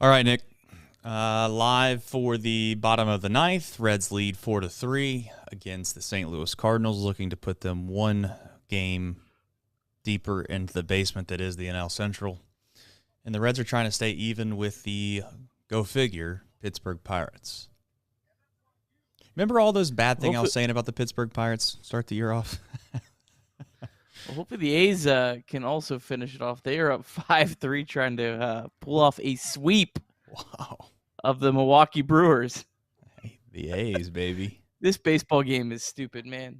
All right, Nick. Live for the bottom of the ninth. Reds lead 4-3 against the St. Louis Cardinals, looking to put them one game deeper into the basement that is the NL Central. And the Reds are trying to stay even with the, go figure, Pittsburgh Pirates. Remember all those bad things I was saying about the Pittsburgh Pirates? Start the year off. Well, hopefully the A's can also finish it off. They are up 5-3 trying to pull off a sweep of the Milwaukee Brewers. Hey, the A's, baby. This baseball game is stupid, man.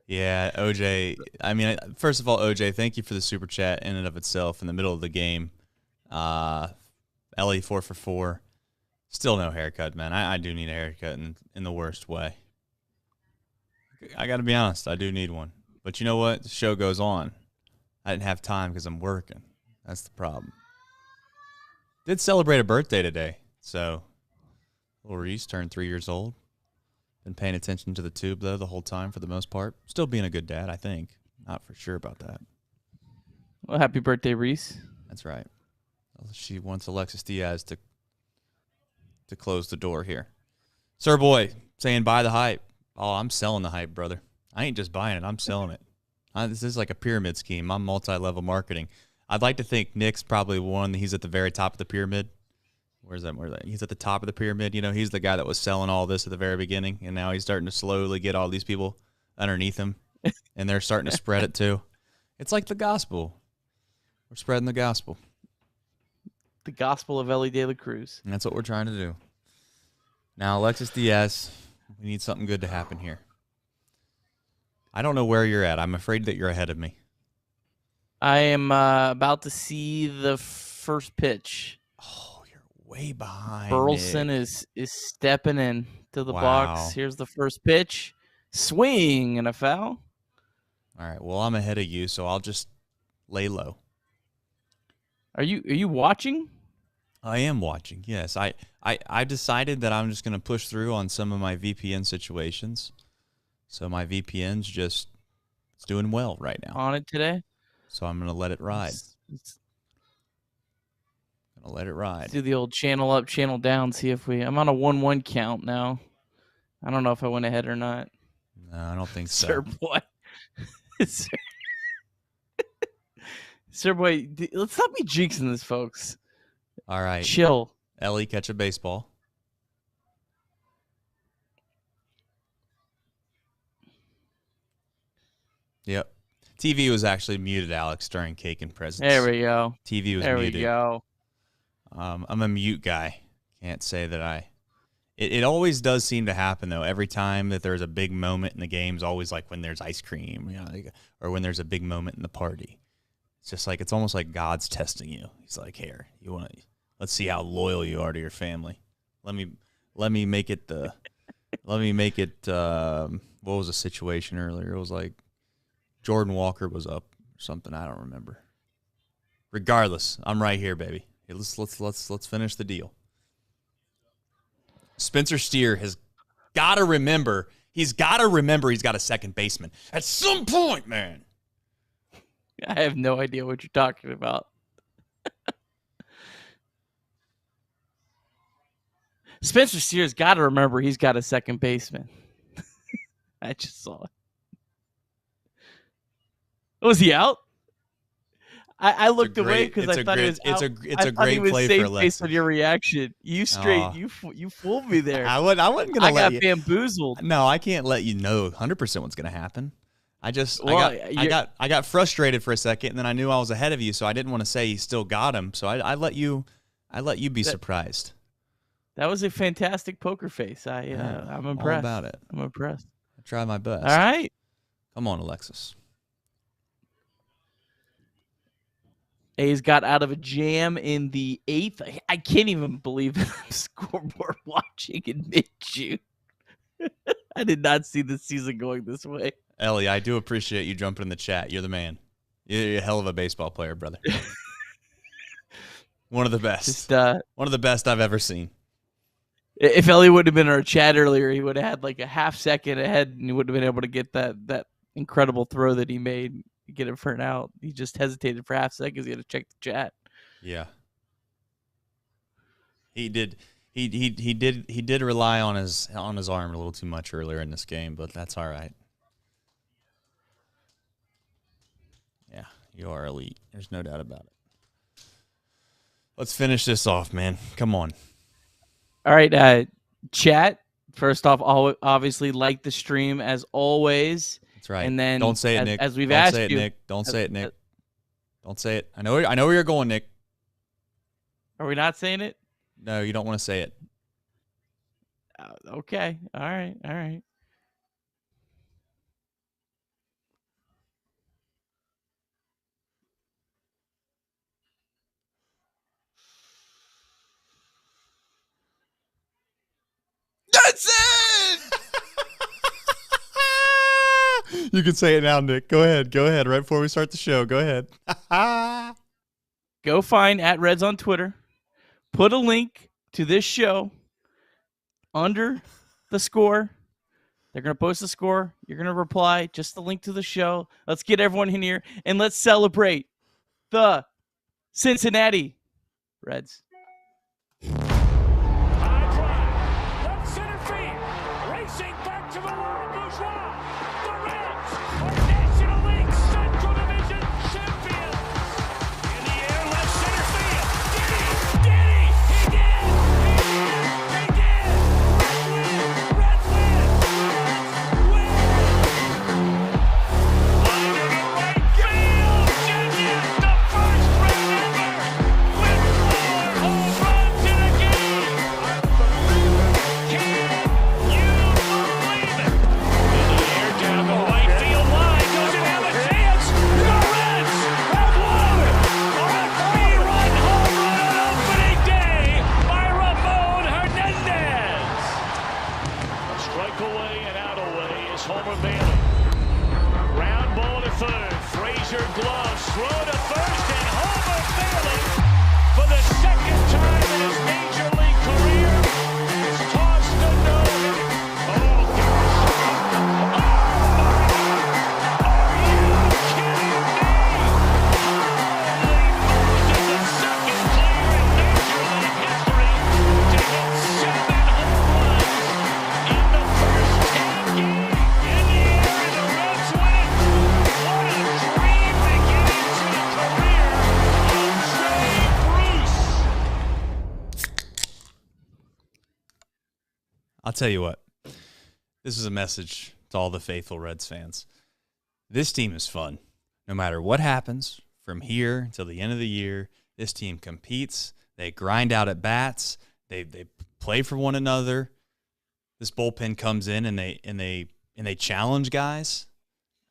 Yeah, OJ. I mean, first of all, OJ, thank you for the super chat in and of itself in the middle of the game. Elly 4 for 4. Still no haircut, man. I do need a haircut in the worst way. I got to be honest. I do need one. But you know what? The show goes on. I didn't have time because I'm working. That's the problem. Did celebrate a birthday today. So, little Reese turned 3 years old. Been paying attention to the tube, though, the whole time for the most part. Still being a good dad, I think. Not for sure about that. Well, happy birthday, Reese. That's right. She wants Alexis Diaz to close the door here. Sir Boy saying buy the hype. Oh, I'm selling the hype, brother. I ain't just buying it. I'm selling it. This is like a pyramid scheme. I'm multi-level marketing. I'd like to think Nick's probably one. He's at the very top of the pyramid. Where's that? He's at the top of the pyramid. You know, he's the guy that was selling all this at the very beginning, and now he's starting to slowly get all these people underneath him, and they're starting to spread it too. It's like the gospel. We're spreading the gospel. The gospel of Elly de la Cruz. And that's what we're trying to do. Now, Alexis Diaz, we need something good to happen here. I don't know where you're at. I'm afraid that you're ahead of me. I am about to see the first pitch. Oh, you're way behind. Bronson is stepping in to the box. Here's the first pitch. Swing and a foul. All right. Well, I'm ahead of you, so I'll just lay low. Are you watching? I am watching. Yes. I decided that I'm just going to push through on some of my VPN situations. So my VPN's just it's doing well right now. On it today? So I'm going to let it ride. Gonna let it ride. Let's do the old channel up, channel down. See if I'm on a 1-1 count now. I don't know if I went ahead or not. No, I don't think so. Sir boy. Sir boy, let's not be jinxing this, folks. All right. Chill. Elly, catch a baseball. Yep. TV was actually muted, Alex, during Cake and Presents. There we go. TV was muted. There we go. I'm a mute guy. Can't say that It always does seem to happen, though. Every time that there's a big moment in the game, is always like when there's ice cream, you know, or when there's a big moment in the party. It's just like it's almost like God's testing you. He's like, "Here, let's see how loyal you are to your family. Let me make it what was the situation earlier? It was like Jordan Walker was up or something. I don't remember. Regardless, I'm right here, baby. Hey, let's finish the deal. Spencer Steer has got to remember. He's got a second baseman at some point, man. I have no idea what you're talking about. Spencer Steer's got to remember he's got a second baseman. I just saw it. Was he out? I looked away because I thought he was out. It's a great play for Alexis. Based on your reaction, you fooled me there. I wasn't gonna let you. I got bamboozled. No, I can't let you know 100% what's gonna happen. I got frustrated for a second, and then I knew I was ahead of you, so I didn't want to say he still got him. So I let you be surprised. That was a fantastic poker face. I'm impressed. All about it. I'm impressed. I try my best. All right. Come on, Alexis. A's got out of a jam in the 8th. I can't even believe that I'm scoreboard watching in mid-June. I did not see the season going this way. Elly, I do appreciate you jumping in the chat. You're the man. You're a hell of a baseball player, brother. One of the best. One of the best I've ever seen. If Elly would have been in our chat earlier, he would have had like a half second ahead, and he would have been able to get that incredible throw that he made. Get it for an out. He just hesitated for half seconds. He had to check the chat. Yeah. He did. He did rely on his arm a little too much earlier in this game, but that's all right. Yeah, you are elite. There's no doubt about it. Let's finish this off, man. Come on. All right, chat. First off, obviously like the stream as always. That's right. And then don't say it, Nick. As we've don't asked say it, you, Nick. Don't say it, Nick. Don't say it. I know where you're going, Nick. Are we not saying it? No, you don't want to say it. Okay. All right. That's it! You can say it now, Nick. Go ahead. Right before we start the show. Go ahead. Go find @Reds on Twitter. Put a link to this show under the score. They're going to post the score. You're going to reply just the link to the show. Let's get everyone in here, and let's celebrate the Cincinnati Reds. High drive, left center field, racing back to the world, bourgeois. The Reds are National League Central Division champions. In the air, left center field. Did he? He did! Reds win! Line to the right field. Genius, the first Red ever with 4 home runs in a game. Can you believe it? In the air, down the right field line. Doesn't have a chance. The Reds have won on a 3-run home run on opening day by Ramon Hernandez. A strike away and out away is Homer Bailey. Ground ball to third. Frazier gloves. Throw to first, and Homer Bailey, for the second time in his major league career, has tossed a no-hitter. Oh, gosh. Oh, my God. Are you kidding me? Holy Moses, the second player in major league history to hit 7 home runs in the first 10 games. In the air, and the Reds win. What a dream beginning to the career of Cruz. I'll tell you what. This is a message to all the faithful Reds fans. This team is fun. No matter what happens from here until the end of the year, this team competes. They grind out at bats. They play for one another. This bullpen comes in and they challenge guys.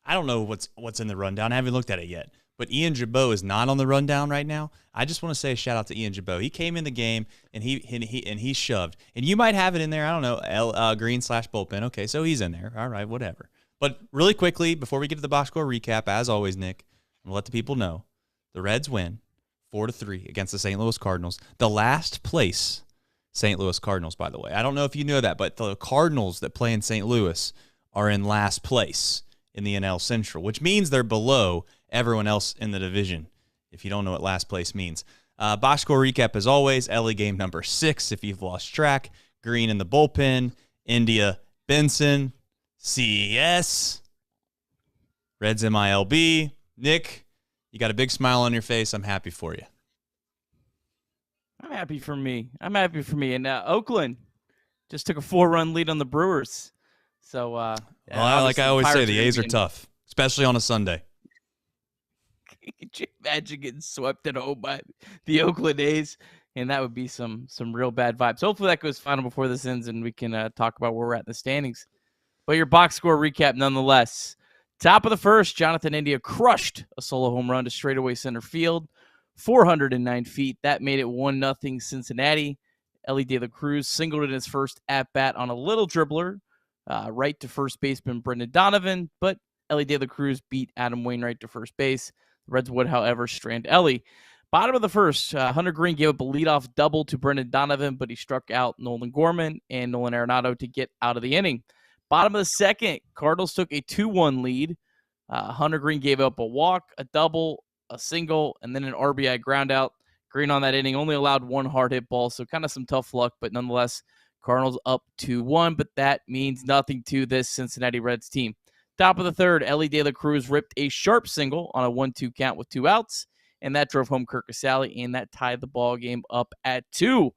I don't know what's in the rundown. I haven't looked at it yet. But Ian Jabot is not on the rundown right now. I just want to say a shout out to Ian Jabot. He came in the game and he shoved. And you might have it in there. I don't know. Green/bullpen. Okay, so he's in there. All right, whatever. But really quickly, before we get to the box score recap, as always, Nick, I'm gonna let the people know the Reds win 4-3 against the St. Louis Cardinals. The last place St. Louis Cardinals, by the way. I don't know if you know that, but the Cardinals that play in St. Louis are in last place in the NL Central, which means they're below everyone else in the division, if you don't know what last place means. Box score recap, as always. Elly game number 6, if you've lost track. Green in the bullpen. India, Benson. CES. Reds MILB. Nick, you got a big smile on your face. I'm happy for you. I'm happy for me. And Oakland just took a 4-run lead on the Brewers. So, like I always say, the A's are tough, especially on a Sunday. Could you imagine getting swept at home by the Oakland A's? And that would be some real bad vibes. Hopefully that goes final before this ends and we can talk about where we're at in the standings. But your box score recap nonetheless. Top of the first, Jonathan India crushed a solo home run to straightaway center field, 409 feet. That made it 1-0 Cincinnati. Elly Cruz singled in his first at-bat on a little dribbler, right to first baseman Brendan Donovan, but Elly Cruz beat Adam Wainwright to first base. The Reds would, however, strand Elly. Bottom of the first, Hunter Green gave up a leadoff double to Brendan Donovan, but he struck out Nolan Gorman and Nolan Arenado to get out of the inning. Bottom of the second, Cardinals took a 2-1 lead. Hunter Green gave up a walk, a double, a single, and then an RBI groundout. Green on that inning only allowed one hard hit ball, so kind of some tough luck, but nonetheless, Cardinals up 2-1, but that means nothing to this Cincinnati Reds team. Top of the third, Elly De La Cruz ripped a sharp single on a 1-2 count with 2 outs, and that drove home Curt Casali, and that tied the ball game up at 2.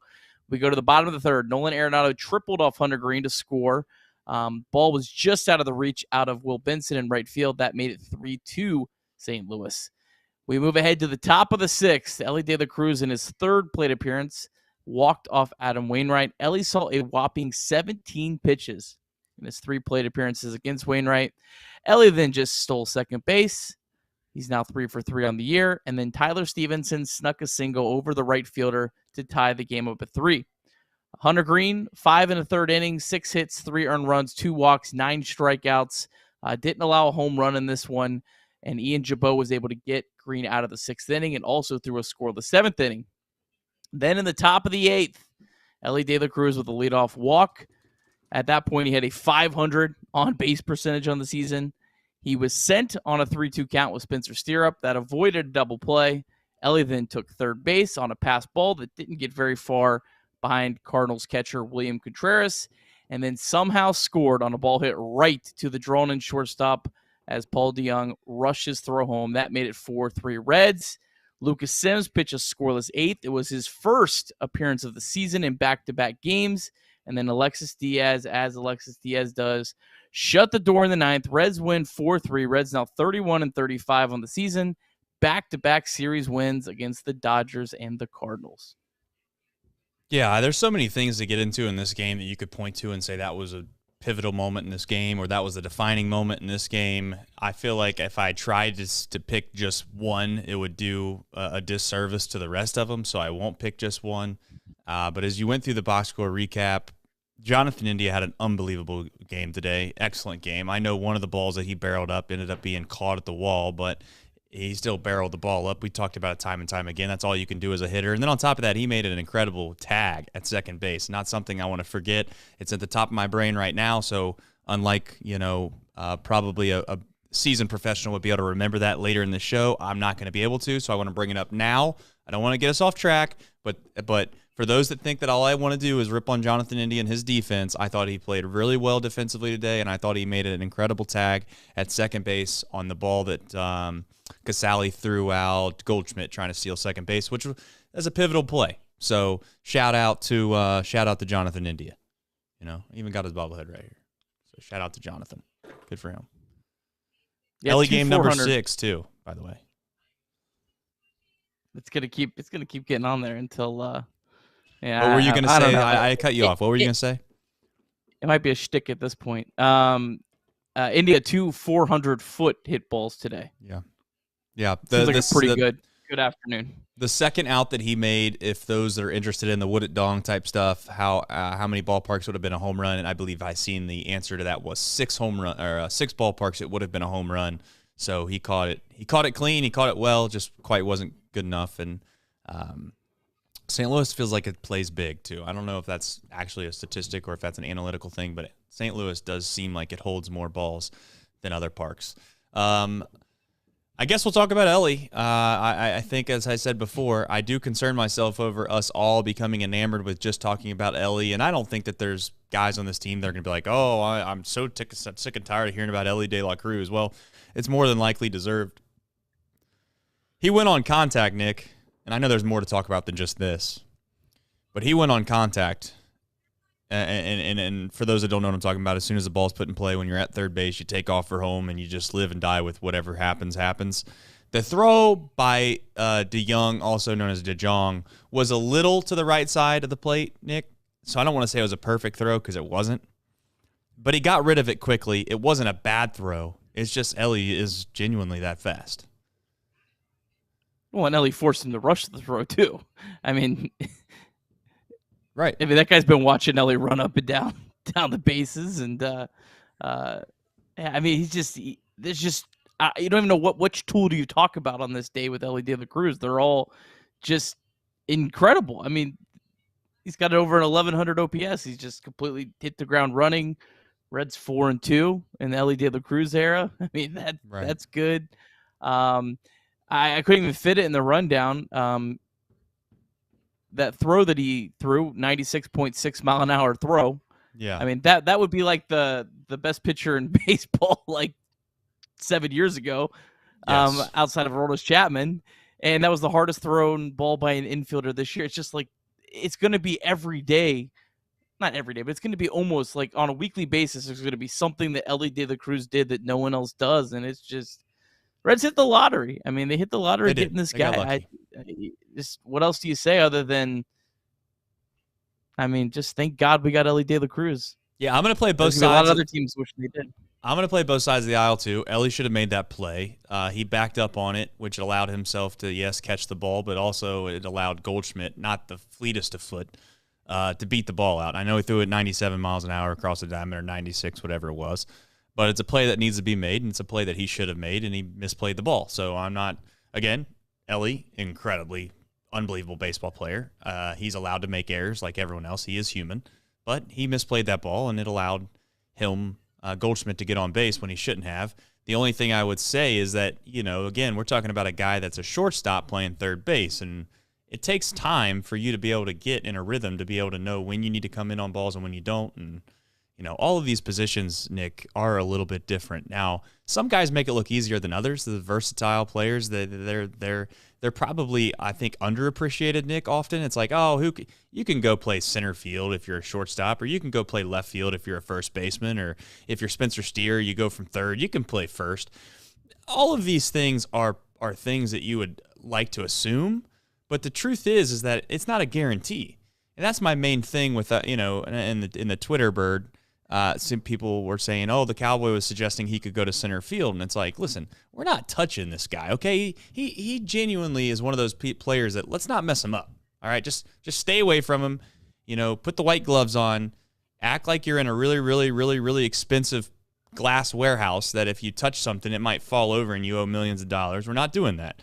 We go to the bottom of the third. Nolan Arenado tripled off Hunter Green to score. Ball was just out of the reach out of Will Benson in right field. That made it 3-2 St. Louis. We move ahead to the top of the sixth. Elly De La Cruz, in his third plate appearance, walked off Adam Wainwright. Elly saw a whopping 17 pitches in his 3 plate appearances against Wainwright. Elly then just stole second base. He's now 3 for 3 on the year. And then Tyler Stevenson snuck a single over the right fielder to tie the game up at 3. Hunter Green, 5 in the third inning, 6 hits, 3 earned runs, 2 walks, 9 strikeouts. Didn't allow a home run in this one. And Ian Jabot was able to get Green out of the 6th inning and also threw a scoreless 7th inning. Then in the top of the 8th, Elly De La Cruz with a leadoff walk. At that point, he had a 500 on-base percentage on the season. He was sent on a 3-2 count with Spencer Steerup. That avoided a double play. Elly then took third base on a pass ball that didn't get very far behind Cardinals catcher William Contreras, and then somehow scored on a ball hit right to the drawn-in shortstop as Paul DeJong rushed his throw home. That made it 4-3 Reds. Lucas Sims pitched a scoreless 8th. It was his first appearance of the season in back-to-back games. And then Alexis Diaz, as Alexis Diaz does, shut the door in the 9th. Reds win 4-3. Reds now 31-35 on the season. Back-to-back series wins against the Dodgers and the Cardinals. Yeah, there's so many things to get into in this game that you could point to and say that was a pivotal moment in this game or that was a defining moment in this game. I feel like if I tried to pick just one, it would do a disservice to the rest of them, so I won't pick just one. But as you went through the box score recap, Jonathan India had an unbelievable game today. Excellent game. I know one of the balls that he barreled up ended up being caught at the wall, but he still barreled the ball up. We talked about it time and time again. That's all you can do as a hitter. And then on top of that, he made an incredible tag at second base. Not something I want to forget. It's at the top of my brain right now. So unlike, probably a seasoned professional would be able to remember that later in the show, I'm not going to be able to. So I want to bring it up now. I don't want to get us off track, but for those that think that all I want to do is rip on Jonathan India and his defense, I thought he played really well defensively today, and I thought he made an incredible tag at second base on the ball that Casali threw out Goldschmidt trying to steal second base, which was a pivotal play. So shout out to Jonathan India. Even got his bobblehead right here. So shout out to Jonathan. Good for him. Yeah, Elly game number 6 too, by the way. It's gonna keep getting on there until. Yeah, what were you going to say? I cut you off. What were you going to say? It might be a shtick at this point. India 2 400-foot hit balls today. Yeah. Seems like a pretty good afternoon. The second out that he made, if those that are interested in the would it dong type stuff, how many ballparks would have been a home run? And I believe I seen the answer to that was 6 ballparks. It would have been a home run. So he caught it. He caught it clean. He caught it well. Just quite wasn't good enough. And St. Louis feels like it plays big, too. I don't know if that's actually a statistic or if that's an analytical thing, but St. Louis does seem like it holds more balls than other parks. I guess we'll talk about Elly. I think, as I said before, I do concern myself over us all becoming enamored with just talking about Elly, and I don't think that there's guys on this team that are going to be like, oh, I'm so sick and tired of hearing about Elly De La Cruz. Well, it's more than likely deserved. He went on contact, Nick. And I know there's more to talk about than just this, but he went on contact. And for those that don't know what I'm talking about, as soon as the ball's put in play, when you're at third base, you take off for home and you just live and die with whatever happens. The throw by DeJong, also known as DeJong, was a little to the right side of the plate, Nick. So I don't want to say it was a perfect throw because it wasn't. But he got rid of it quickly. It wasn't a bad throw. It's just Elly is genuinely that fast. Well, and Elly forced him to rush the throw, too. I mean, right. I mean, that guy's been watching Elly run up and down the bases. And, I mean, there's just, you don't even know which tool do you talk about on this day with Elly De La Cruz. They're all just incredible. I mean, he's got over an 1,100 OPS. He's just completely hit the ground running. Reds 4-2 in the Elly De La Cruz era. I mean, that's good. I couldn't even fit it in the rundown. that throw that he threw, 96.6 mile an hour throw. Yeah. I mean, that would be like the best pitcher in baseball like 7 years ago, Yes. outside of Aroldis Chapman. And that was the hardest thrown ball by an infielder this year. It's just like, it's going to be every day. Not every day, but it's going to be almost like on a weekly basis. There's going to be something that Elly De La Cruz did that no one else does. And it's just, Reds hit the lottery. I mean, they hit the lottery getting this guy. Just what else do you say other than, I mean, just thank God we got Elly De La Cruz. Yeah, I'm going to play both A sides. lot of other teams wish they did. I'm going to play both sides of the aisle, too. Elly should have made that play. He backed up on it, which allowed himself to, yes, catch the ball, but also it allowed Goldschmidt, not the fleetest of foot, to beat the ball out. I know he threw it 97 miles an hour across the diamond, or 96, whatever it was. But it's a play that needs to be made, and it's a play that he should have made, and he misplayed the ball. So I'm not, again, Elly, incredibly unbelievable baseball player. He's allowed to make errors like everyone else. He is human. But he misplayed that ball, and it allowed him, Goldschmidt, to get on base when he shouldn't have. The only thing I would say is that, again, we're talking about a guy that's a shortstop playing third base, and it takes time for you to be able to get in a rhythm, to be able to know when you need to come in on balls and when you don't. And, all of these positions, Nick, are a little bit different. Now, some guys make it look easier than others. The versatile players, they're probably, I think, underappreciated, Nick, often. It's like, you can go play center field if you're a shortstop, or you can go play left field if you're a first baseman, or if you're Spencer Steer, you go from third, you can play first. All of these things are things that you would like to assume, but the truth is that it's not a guarantee. And that's my main thing with, in the Twitter bird. Some people were saying, the Cowboy was suggesting he could go to center field. And it's like, listen, we're not touching this guy, okay? He genuinely is one of those players that, let's not mess him up, all right? Just stay away from him. Put the white gloves on. Act like you're in a really, really, really, really expensive glass warehouse that if you touch something, it might fall over and you owe millions of dollars. We're not doing that.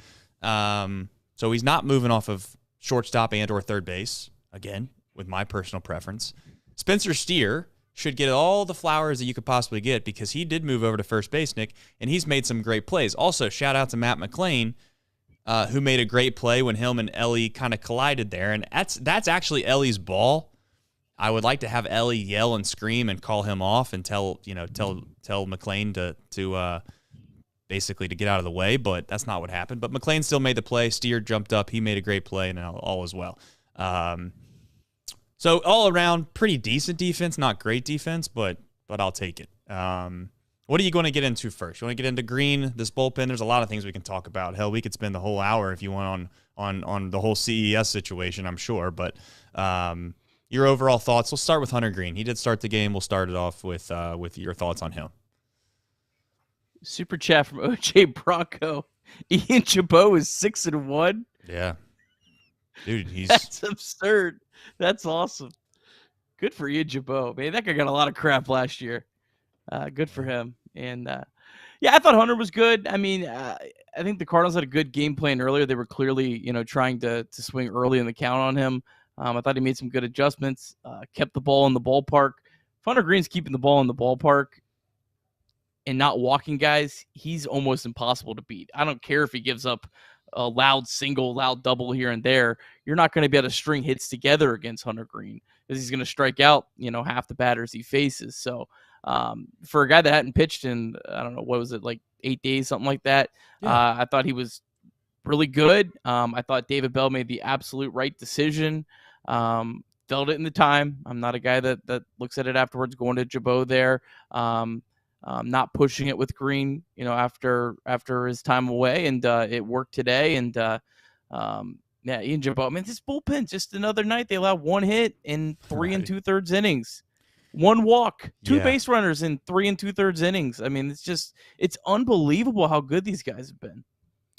So he's not moving off of shortstop and or third base, again, with my personal preference. Spencer Steer should get all the flowers that you could possibly get because he did move over to first base, Nick, and he's made some great plays. Also, shout out to Matt McClain, who made a great play when him and Elly kind of collided there, and that's actually Elly's ball. I would like to have Elly yell and scream and call him off and tell McClain to basically to get out of the way, but that's not what happened. But McClain still made the play. Steer jumped up. He made a great play, and all as well. So all around, pretty decent defense, not great defense, but I'll take it. What are you going to get into first? You want to get into Green, this bullpen? There's a lot of things we can talk about. Hell, we could spend the whole hour if you want on the whole CES situation, I'm sure. But your overall thoughts. We'll start with Hunter Green. He did start the game. We'll start it off with your thoughts on him. Super chat from OJ Bronco. Ian Chabot is 6-1. Yeah. Dude, That's absurd. That's awesome. Good for Ian Chabot, man. That guy got a lot of crap last year. Good for him. And I thought Hunter was good. I mean, I think the Cardinals had a good game plan earlier. They were clearly, trying to swing early in the count on him. I thought he made some good adjustments. Kept the ball in the ballpark. If Hunter Green's keeping the ball in the ballpark and not walking guys, he's almost impossible to beat. I don't care if he gives up a loud single, loud double here and there. You're not going to be able to string hits together against Hunter Green because he's going to strike out, half the batters he faces. So for a guy that hadn't pitched in, I don't know, what was it, like 8 days, something like that. Yeah. I thought he was really good. I thought David Bell made the absolute right decision. Felt it in the time. I'm not a guy that looks at it afterwards, going to Chabot there. Not pushing it with Green, after his time away, and it worked today. And Ian Chabot, man, this bullpen, just another night they allowed one hit in 3 2/3 innings, one walk, two base runners in 3 2/3 innings. I mean, it's unbelievable how good these guys have been.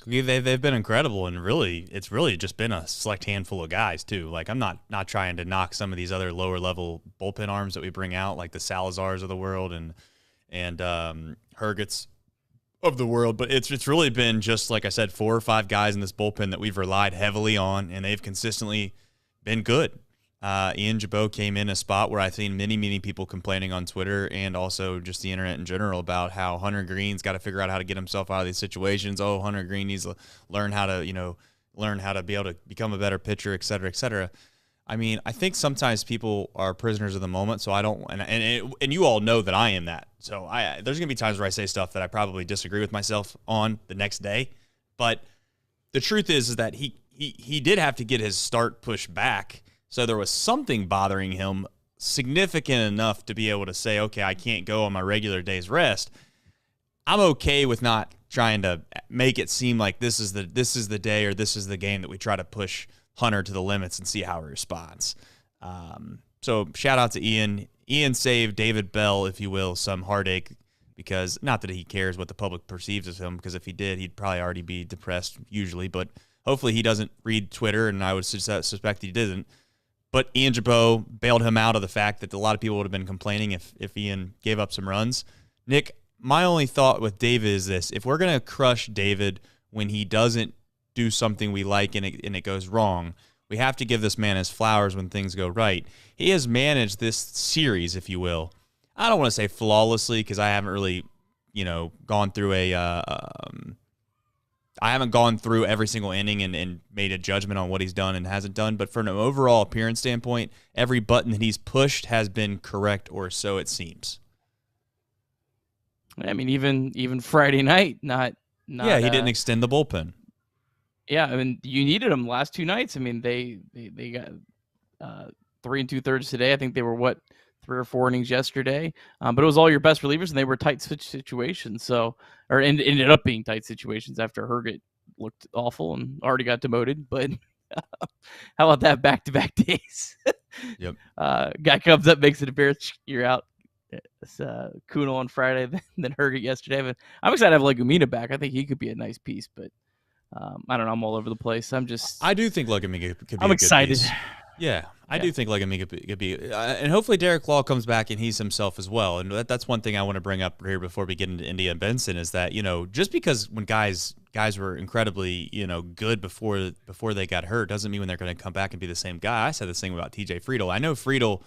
They've been incredible, and it's really just been a select handful of guys too. Like, I'm not trying to knock some of these other lower level bullpen arms that we bring out, like the Salazars of the world and Hergets of the world, but it's really been just, like I said, 4 or 5 guys in this bullpen that we've relied heavily on, and they've consistently been good. Ian Chabot came in a spot where I've seen many people complaining on Twitter and also just the internet in general about how Hunter Green's got to figure out how to get himself out of these situations. Hunter Green needs to learn how to learn how to be able to become a better pitcher, et cetera, et cetera. I mean, I think sometimes people are prisoners of the moment, so I don't, and you all know that I am that. So there's gonna be times where I say stuff that I probably disagree with myself on the next day, but the truth is that he did have to get his start pushed back, so there was something bothering him significant enough to be able to say, okay, I can't go on my regular day's rest. I'm okay with not trying to make it seem like this is the day or this is the game that we try to push Hunter to the limits and see how he responds. So shout out to Ian. Ian saved David Bell, if you will, some heartache, because not that he cares what the public perceives of him, because if he did, he'd probably already be depressed usually, but hopefully he doesn't read Twitter, and I would suspect he didn't. But Ian Jabot bailed him out of the fact that a lot of people would have been complaining if Ian gave up some runs. Nick, my only thought with David is this. If we're going to crush David when he doesn't do something we like and it goes wrong, we have to give this man his flowers when things go right. He has managed this series, if you will. I don't want to say flawlessly, because I haven't really, gone through I haven't gone through every single inning and made a judgment on what he's done and hasn't done. But from an overall appearance standpoint, every button that he's pushed has been correct, or so it seems. I mean, even Friday night, not. Yeah, he didn't extend the bullpen. Yeah, I mean, you needed them last two nights. I mean, they got 3 2/3 today. I think they were 3 or 4 innings yesterday. But it was all your best relievers, and they were tight situations. So, or ended up being tight situations after Herget looked awful and already got demoted. But how about that back-to-back days? Yep. Guy comes up, makes an appearance, you're out. It's Kuno on Friday, then Herget yesterday. But I'm excited to have Legumina back. I think he could be a nice piece, but I don't know. I'm all over the place. I do think Legumina could be I'm a excited. Good piece. Yeah, I do think Legumina could be, and hopefully Derek Law comes back and he's himself as well. And that's one thing I want to bring up here before we get into India and Benson is that just because when guys were incredibly good before they got hurt doesn't mean when they're going to come back and be the same guy. I said the same about TJ Friedel. I know Friedel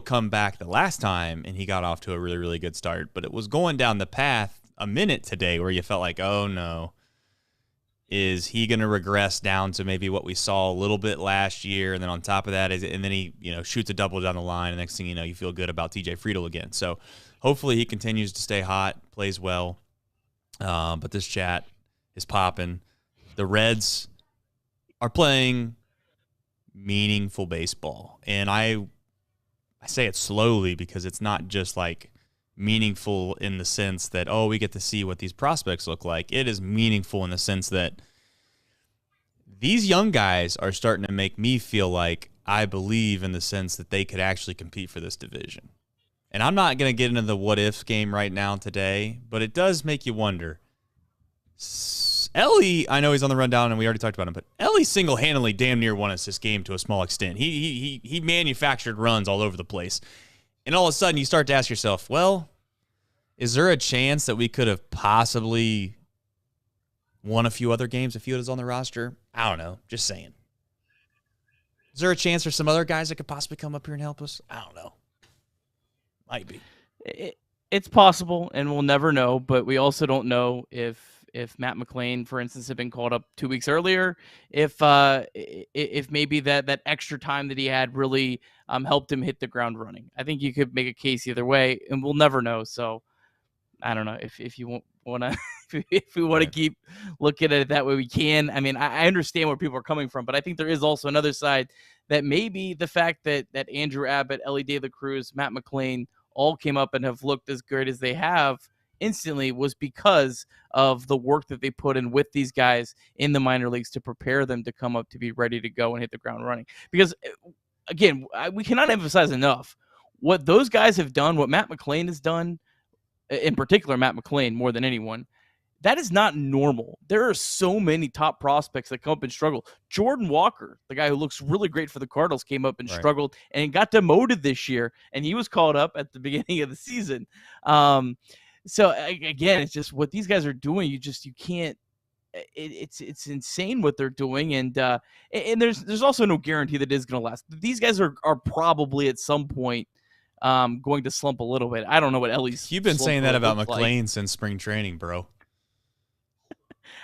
come back the last time and he got off to a really, really good start, but it was going down the path a minute today where you felt like, oh no. Is he going to regress down to maybe what we saw a little bit last year? And then on top of that, and then he shoots a double down the line. And next thing you know, you feel good about TJ Friedel again. So hopefully he continues to stay hot, plays well. But this chat is popping. The Reds are playing meaningful baseball. And I say it slowly because it's not just like meaningful in the sense that, we get to see what these prospects look like. It is meaningful in the sense that these young guys are starting to make me feel like I believe in the sense that they could actually compete for this division. And I'm not going to get into the what-ifs game right now today, but it does make you wonder. Elly, I know he's on the rundown, and we already talked about him, but Elly single-handedly damn near won us this game to a small extent. He manufactured runs all over the place. And all of a sudden, you start to ask yourself, well, is there a chance that we could have possibly won a few other games if he was on the roster? I don't know. Just saying. Is there a chance for some other guys that could possibly come up here and help us? I don't know. Might be. It's possible, and we'll never know, but we also don't know if Matt McLain, for instance, had been called up 2 weeks earlier, if maybe that extra time that he had really helped him hit the ground running. I think you could make a case either way, and we'll never know. So I don't know if you want to if we want to keep looking at it that way, we can. I mean, I understand where people are coming from, but I think there is also another side that maybe the fact that Andrew Abbott, Elly De La Cruz, Matt McLain all came up and have looked as great as they have instantly was because of the work that they put in with these guys in the minor leagues to prepare them to come up to be ready to go and hit the ground running. Because again, we cannot emphasize enough what those guys have done, what Matt McLain has done, in particular, Matt McLain more than anyone. That is not normal. There are so many top prospects that come up and struggle. Jordan Walker, the guy who looks really great for the Cardinals, came up and struggled and got demoted this year, and he was called up at the beginning of the season. So again, it's just what these guys are doing. You can't. It's insane what they're doing, and there's also no guarantee that it is going to last. These guys are probably at some point going to slump a little bit. I don't know what Elly's. You've been saying that about McLain since spring training, bro.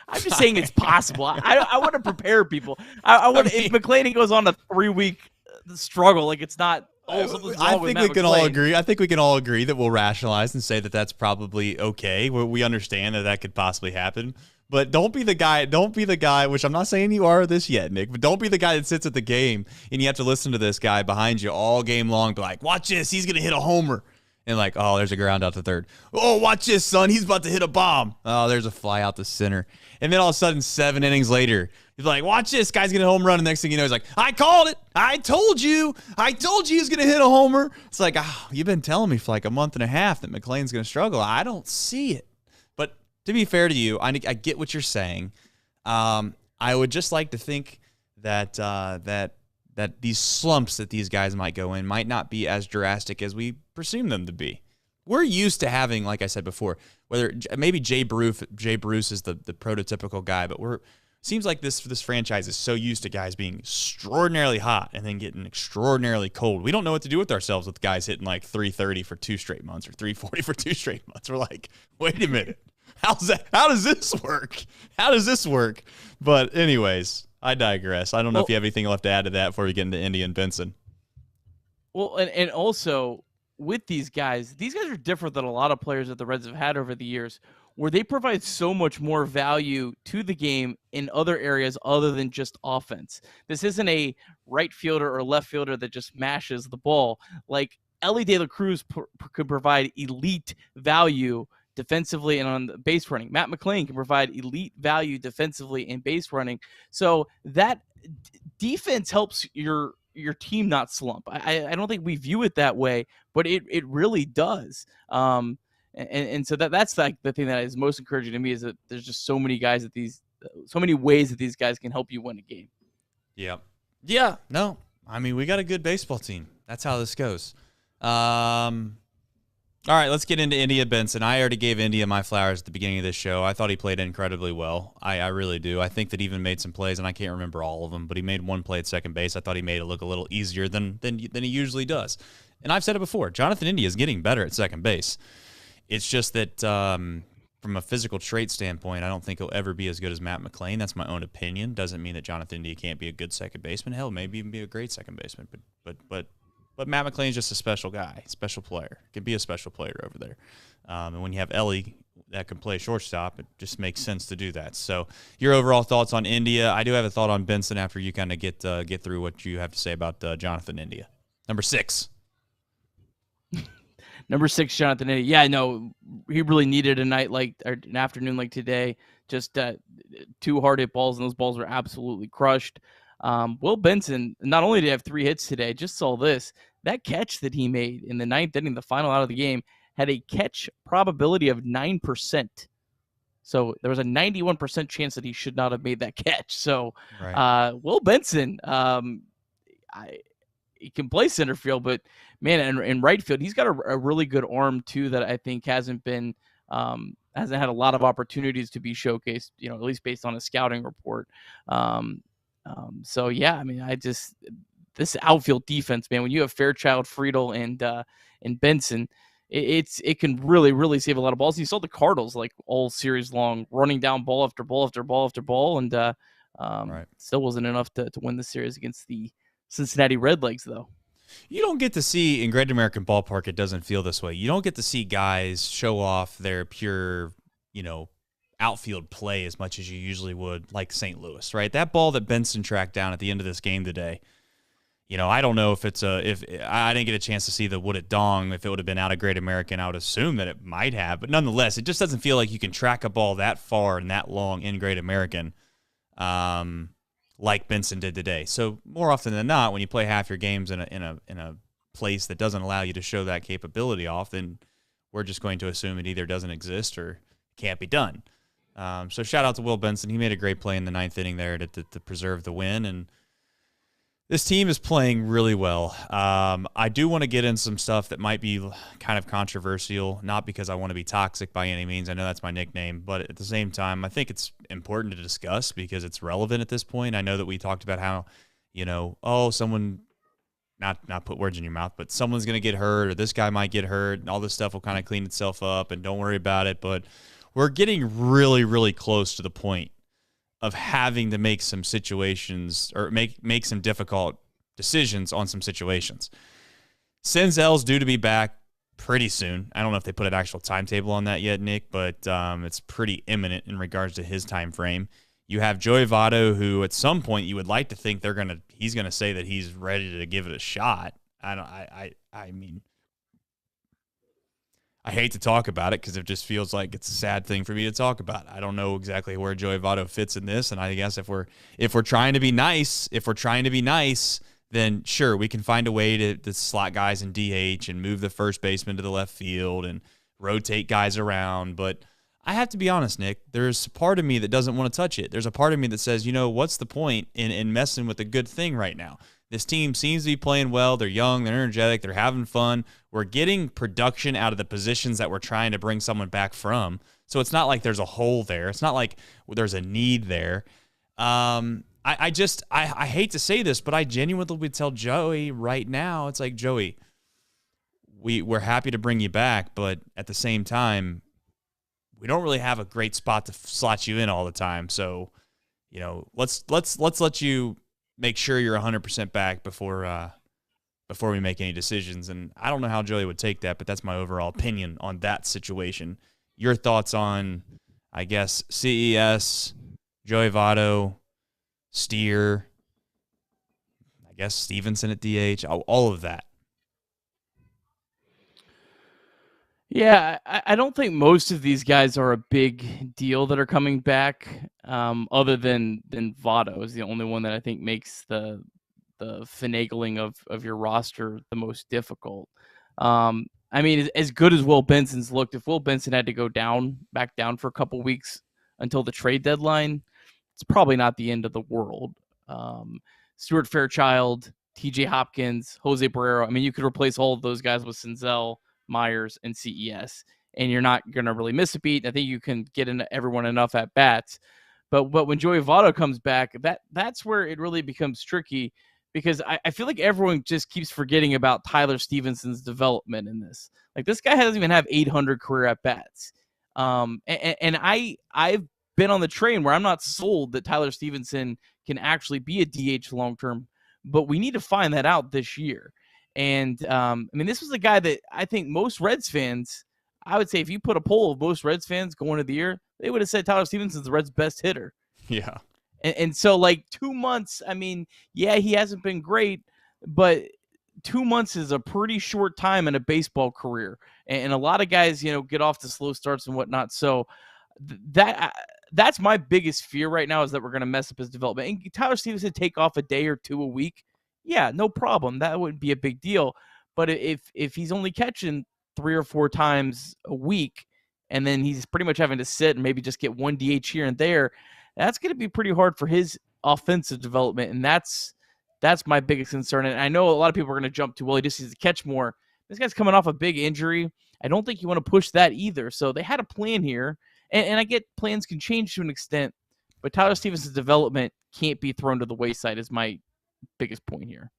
I'm just saying it's possible. I want to prepare people. I want if McClanahan goes on a 3-week struggle, like it's not. Something's wrong I with think Matt we can all McClain. agree. I think we can all agree that we'll rationalize and say that that's probably okay. We understand that that could possibly happen. But don't be the guy, which I'm not saying you are this yet, Nick, but don't be the guy that sits at the game and you have to listen to this guy behind you all game long, be like, watch this, he's going to hit a homer. And like, oh, there's a ground out to third. Oh, watch this, son, he's about to hit a bomb. Oh, there's a fly out to center. And then all of a sudden, 7 innings later, he's like, watch this, guy's going to home run. And next thing you know, he's like, I called it. I told you he's going to hit a homer. It's like, you've been telling me for like a month and a half that McClain's going to struggle. I don't see it. But to be fair to you, I get what you're saying. I would just like to think that that these slumps that these guys might go in might not be as drastic as we presume them to be. We're used to having, like I said before, whether maybe Jay Bruce is the prototypical guy, but seems like this franchise is so used to guys being extraordinarily hot and then getting extraordinarily cold. We don't know what to do with ourselves with guys hitting like 330 for 2 straight months or 340 for 2 straight months. We're like, wait a minute. How does this work? How does this work? But anyways, I digress. I don't know if you have anything left to add to that before we get into Indy and Benson. Well, and also with these guys are different than a lot of players that the Reds have had over the years, where they provide so much more value to the game in other areas other than just offense. This isn't a right fielder or left fielder that just mashes the ball. Like Elly De La Cruz could provide elite value defensively and on the base running. Matt McClain can provide elite value defensively and base running. So that defense helps your team not slump. I don't think we view it that way, but it really does. And so that's like the thing that is most encouraging to me is that there's just so many guys so many ways that these guys can help you win a game. Yeah. Yeah. No, I mean, we got a good baseball team. That's how this goes. All right, let's get into India Benson. I already gave India my flowers at the beginning of this show. I thought he played incredibly well. I really do. I think that he even made some plays, and I can't remember all of them, but he made one play at second base. I thought he made it look a little easier than he usually does. And I've said it before, Jonathan India is getting better at second base. It's just that from a physical trait standpoint, I don't think he'll ever be as good as Matt McClain. That's my own opinion. Doesn't mean that Jonathan India can't be a good second baseman. Hell, maybe even be a great second baseman. But Matt McClain's just a special guy, special player. Can be a special player over there. And when you have Elly that can play shortstop, it just makes sense to do that. So your overall thoughts on India. I do have a thought on Benson after you kind of get through what you have to say about Jonathan India. Number 6. Number 6, Jonathan India. Yeah, no, he really needed a night or an afternoon like today. Just 2 hard hit balls, and those balls were absolutely crushed. Will Benson, not only did he have 3 hits today, just saw this. That catch that he made in the 9th inning, the final out of the game, had a catch probability of 9%. So there was a 91% chance that he should not have made that catch. So right. Will Benson, he can play center field, but man, in right field, he's got a really good arm too that I think hasn't had a lot of opportunities to be showcased, at least based on a scouting report. So yeah, I mean, this outfield defense, man, when you have Fairchild, Friedel, and Benson, it can really, really save a lot of balls. You saw the Cardinals like all series long running down ball after ball after ball after ball, and right. Still wasn't enough to win the series against the Cincinnati Redlegs, though. You don't get to see in Great American Ballpark. It doesn't feel this way. You don't get to see guys show off their pure, outfield play as much as you usually would, like St. Louis, right? That ball that Benson tracked down at the end of this game today, I don't know if I didn't get a chance to see the would it dong. If it would have been out of Great American, I would assume that it might have, but nonetheless, it just doesn't feel like you can track a ball that far and that long in Great American, like Benson did today. So more often than not, when you play half your games in a place that doesn't allow you to show that capability off, then we're just going to assume it either doesn't exist or can't be done. So shout out to Will Benson. He made a great play in the 9th inning there to preserve the win. And this team is playing really well. I do want to get in some stuff that might be kind of controversial, not because I want to be toxic by any means. I know that's my nickname, but at the same time, I think it's important to discuss because it's relevant at this point. I know that we talked about how, someone, not put words in your mouth, but someone's going to get hurt or this guy might get hurt and all this stuff will kind of clean itself up and don't worry about it. But we're getting really, really close to the point of having to make some situations or make some difficult decisions on some situations. Senzel's due to be back pretty soon. I don't know if they put an actual timetable on that yet, Nick, but it's pretty imminent in regards to his time frame. You have Joey Votto, who at some point you would like to think he's gonna say that he's ready to give it a shot. I mean, I hate to talk about it because it just feels like it's a sad thing for me to talk about. I don't know exactly where Joey Votto fits in this, and I guess if we're trying to be nice, then sure, we can find a way to slot guys in DH and move the first baseman to the left field and rotate guys around. But I have to be honest, Nick, there's a part of me that doesn't want to touch it. There's a part of me that says, what's the point in messing with a good thing right now? This team seems to be playing well. They're young, they're energetic, they're having fun. We're getting production out of the positions that we're trying to bring someone back from. So it's not like there's a hole there. It's not like there's a need there. I hate to say this, but I genuinely would tell Joey right now, it's like, Joey, we're happy to bring you back, but at the same time, we don't really have a great spot to slot you in all the time. So, let's let you make sure you're 100% back before we make any decisions. And I don't know how Joey would take that, but that's my overall opinion on that situation. Your thoughts on, I guess, CES, Joey Votto, Steer, I guess Stevenson at DH, all of that. Yeah, I don't think most of these guys are a big deal that are coming back, other than Votto is the only one that I think makes the finagling of your roster the most difficult. I mean, as good as Will Benson's looked, if Will Benson had to go back down for a couple weeks until the trade deadline, it's probably not the end of the world. Stuart Fairchild, TJ Hopkins, Jose Barrero. I mean, you could replace all of those guys with Senzel, Myers, and CES, and you're not going to really miss a beat. I think you can get into everyone enough at bats. But when Joey Votto comes back, that's where it really becomes tricky, because I feel like everyone just keeps forgetting about Tyler Stevenson's development in this. Like, this guy doesn't even have 800 career at bats. And I've been on the train where I'm not sold that Tyler Stevenson can actually be a DH long term, but we need to find that out this year. And I mean, this was a guy that I think most Reds fans, I would say if you put a poll of most Reds fans going into the year, they would have said Tyler Stevenson's the Reds' best hitter. Yeah. And so, like, 2 months, I mean, yeah, he hasn't been great, but 2 months is a pretty short time in a baseball career. And a lot of guys, get off to slow starts and whatnot. So that's my biggest fear right now, is that we're going to mess up his development. And Tyler Stevenson take off a day or two a week, yeah, no problem. That wouldn't be a big deal. But if he's only catching 3 or 4 times a week, and then he's pretty much having to sit and maybe just get one DH here and there, that's going to be pretty hard for his offensive development. And that's my biggest concern. And I know a lot of people are going to jump to, well, he just needs to catch more. This guy's coming off a big injury. I don't think you want to push that either. So they had a plan here. And I get plans can change to an extent, but Tyler Stevenson's development can't be thrown to the wayside is my biggest point here.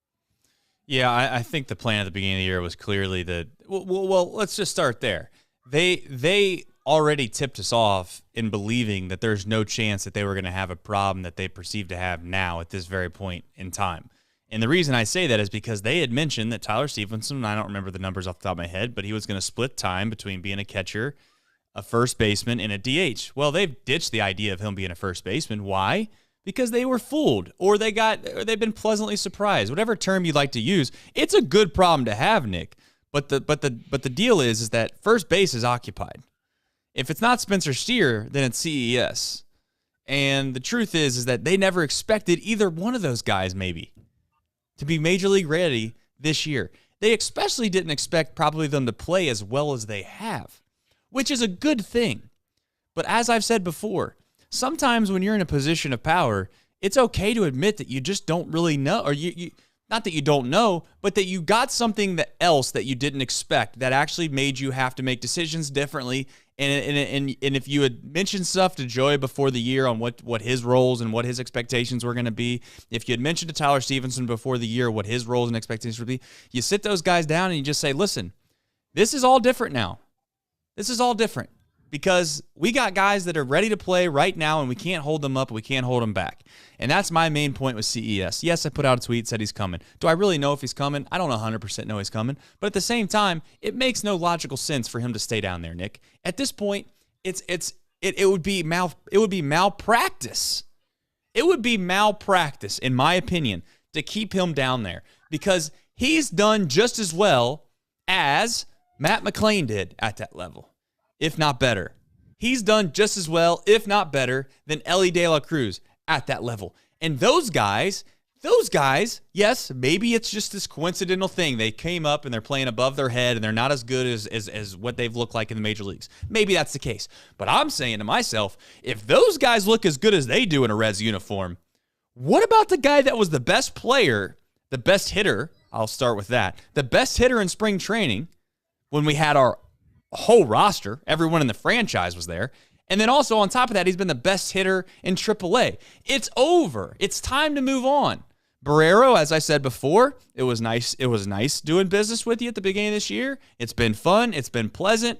Yeah, I think the plan at the beginning of the year was clearly that, well, let's just start there. They already tipped us off in believing that there's no chance that they were going to have a problem that they perceive to have now at this very point in time. And the reason I say that is because they had mentioned that Tyler Stevenson, I don't remember the numbers off the top of my head, but he was going to split time between being a catcher, a first baseman, and a DH. Well, they've ditched the idea of him being a first baseman. Why? Because they were fooled, or they've been pleasantly surprised. Whatever term you'd like to use, it's a good problem to have, Nick. But the deal is that first base is occupied. If it's not Spencer Steer, then it's CES. And the truth is that they never expected either one of those guys maybe to be major league ready this year. They especially didn't expect probably them to play as well as they have, which is a good thing. But as I've said before, sometimes when you're in a position of power, it's okay to admit that you just don't really know, or you not that you don't know, but that you got something else that you didn't expect that actually made you have to make decisions differently. And if you had mentioned stuff to Joey before the year on what his roles and what his expectations were going to be, if you had mentioned to Tyler Stevenson before the year what his roles and expectations would be, you sit those guys down and you just say, listen, this is all different now. This is all different. because we got guys that are ready to play right now, and we can't hold them up, we can't hold them back. And that's my main point with CES. Yes, I put out a tweet, said he's coming. Do I really know if he's coming? I don't 100% know he's coming. But at the same time, it makes no logical sense for him to stay down there, Nick. At this point, it would be malpractice. It would be malpractice, in my opinion, to keep him down there, because he's done just as well as Matt McClain did at that level, if not better. He's done just as well, if not better, than Elly De La Cruz at that level. And those guys, yes, maybe it's just this coincidental thing. They came up and they're playing above their head and they're not as good as what they've looked like in the major leagues. Maybe that's the case. But I'm saying to myself, if those guys look as good as they do in a Reds uniform, what about the guy that was the best player, the best hitter? I'll start with that. The best hitter in spring training when we had our whole roster, everyone in the franchise was there. And then also on top of that, he's been the best hitter in AAA. It's over. It's time to move on. Barrero, as I said before, it was nice. It was nice doing business with you at the beginning of this year. It's been fun. It's been pleasant.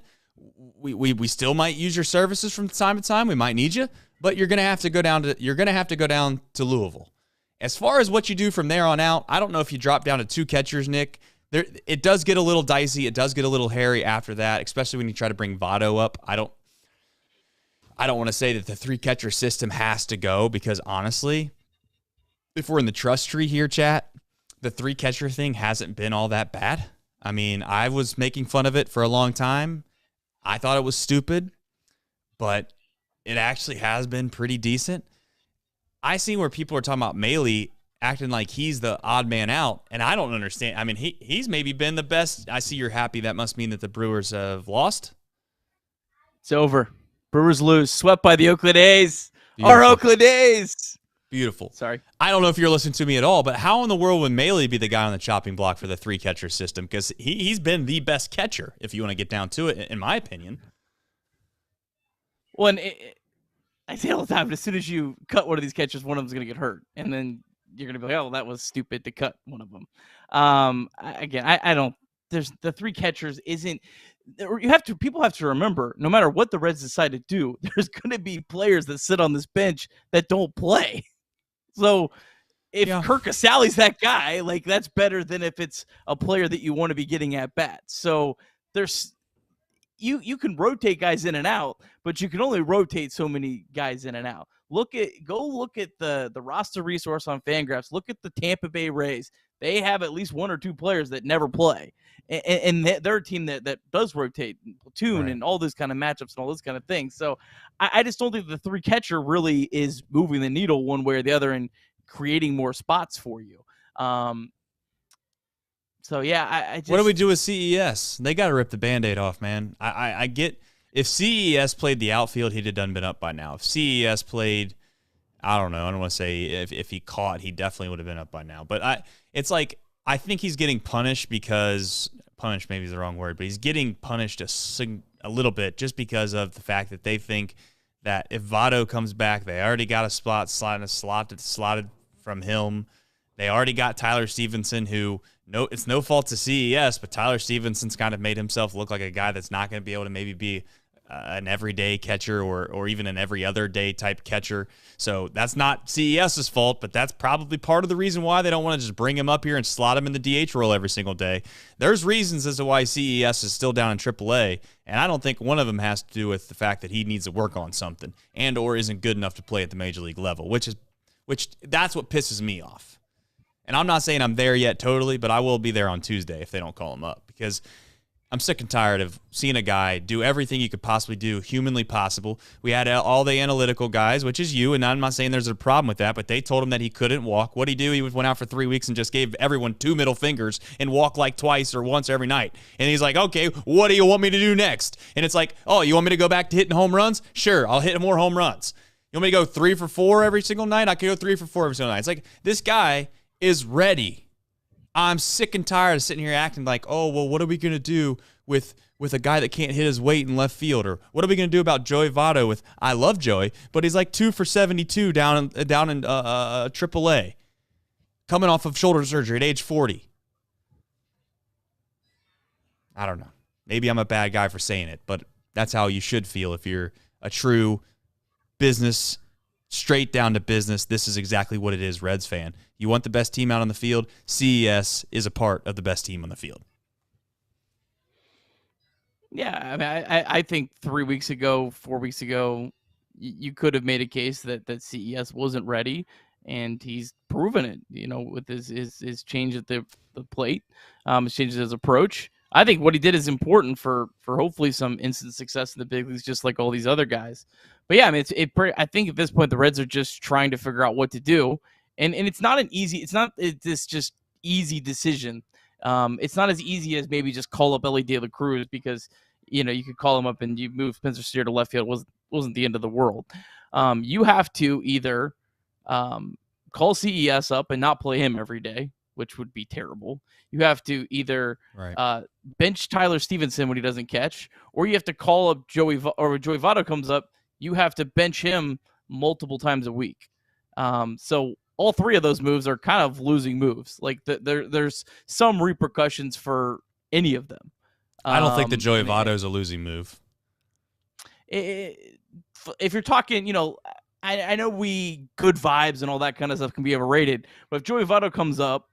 We still might use your services from time to time. We might need you, but you're gonna have to go down to Louisville. As far as what you do from there on out, I don't know if you drop down to 2 catchers, Nick. It does get a little dicey. It does get a little hairy after that, especially when you try to bring Votto up. I don't want to say that the 3-catcher system has to go, because honestly, if we're in the trust tree here, chat, the 3-catcher thing hasn't been all that bad. I mean, I was making fun of it for a long time. I thought it was stupid, but it actually has been pretty decent. I see where people are talking about Meyer acting like he's the odd man out, and I don't understand. I mean, he's maybe been the best. I see you're happy. That must mean that the Brewers have lost. It's over. Brewers lose. Swept by the Oakland A's. Beautiful. Our Oakland A's. Beautiful. Sorry. I don't know if you're listening to me at all, but how in the world would Meyer be the guy on the chopping block for the 3-catcher system? Because he's been the best catcher, if you want to get down to it, in my opinion. Well, and I say all the time, as soon as you cut one of these catchers, one of them's going to get hurt. And then you're going to be like, oh, well, that was stupid to cut one of them. I don't. There's the 3 catchers isn't. People have to remember, no matter what the Reds decide to do, there's going to be players that sit on this bench that don't play. So if Kirk Casale's that guy, like, that's better than if it's a player that you want to be getting at bat. So there's you can rotate guys in and out, but you can only rotate so many guys in and out. Go look at the roster resource on Fangraphs. Look at the Tampa Bay Rays. They have at least 1 or 2 players that never play. And they're a team that does rotate and platoon and all those kind of matchups and all those kind of things. So I just don't think the 3-catcher really is moving the needle one way or the other and creating more spots for you. So, yeah, I just... What do we do with CES? They got to rip the Band-Aid off, man. I get... If CES played the outfield, he'd have been up by now. If CES played... I don't know. I don't want to say if he caught, he definitely would have been up by now. But it's like, I think he's getting punished because, punished maybe is the wrong word, but he's getting punished a little bit just because of the fact that they think that if Votto comes back, they already got a spot slotted from him. They already got Tyler Stevenson, who, it's no fault to CES, but Tyler Stevenson's kind of made himself look like a guy that's not going to be able to maybe be an everyday catcher or even an every other day type catcher. So that's not CES's fault, but that's probably part of the reason why they don't want to just bring him up here and slot him in the DH role every single day. There's reasons as to why CES is still down in AAA, and I don't think one of them has to do with the fact that he needs to work on something and or isn't good enough to play at the major league level, which that's what pisses me off. And I'm not saying I'm there yet totally, but I will be there on Tuesday if they don't call him up, because I'm sick and tired of seeing a guy do everything you could possibly do, humanly possible. We had all the analytical guys, which is you, and I'm not saying there's a problem with that, but they told him that he couldn't walk. What'd he do? He went out for 3 weeks and just gave everyone 2 middle fingers and walked like twice or once every night. And he's like, okay, what do you want me to do next? And it's like, oh, you want me to go back to hitting home runs? Sure, I'll hit more home runs. You want me to go 3 for 4 every single night? I could go 3 for 4 every single night. It's like, this guy is ready. I'm sick and tired of sitting here acting like, oh, well, what are we going to do with a guy that can't hit his weight in left field? Or what are we going to do about Joey Votto with, I love Joey, but he's like 2 for 72 down in AAA, coming off of shoulder surgery at age 40. I don't know. Maybe I'm a bad guy for saying it, but That's how you should feel if you're a true business, straight down to business. This is exactly what it is, Reds fan. You want the best team out on the field. CES is a part of the best team on the field. Yeah, I mean, I think 3 weeks ago, 4 weeks ago, you could have made a case that CES wasn't ready, and he's proven it. With his change at the plate, his changes his approach. I think what he did is important for hopefully some instant success in the big leagues, just like all these other guys. But yeah, I mean, I think at this point the Reds are just trying to figure out what to do, and it's not this just easy decision. It's not as easy as maybe just call up Elly De La Cruz, because you could call him up and you move Spencer Steer to left field. Wasn't the end of the world. You have to either call CES up and not play him every day, which would be terrible. You have to either bench Tyler Stevenson when he doesn't catch, or you have to call up Joey Votto comes up. You have to bench him multiple times a week. So all three of those moves are kind of losing moves. Like there's some repercussions for any of them. I don't think that Joey Votto is a losing move. If you're talking, I know good vibes and all that kind of stuff can be overrated, but if Joey Votto comes up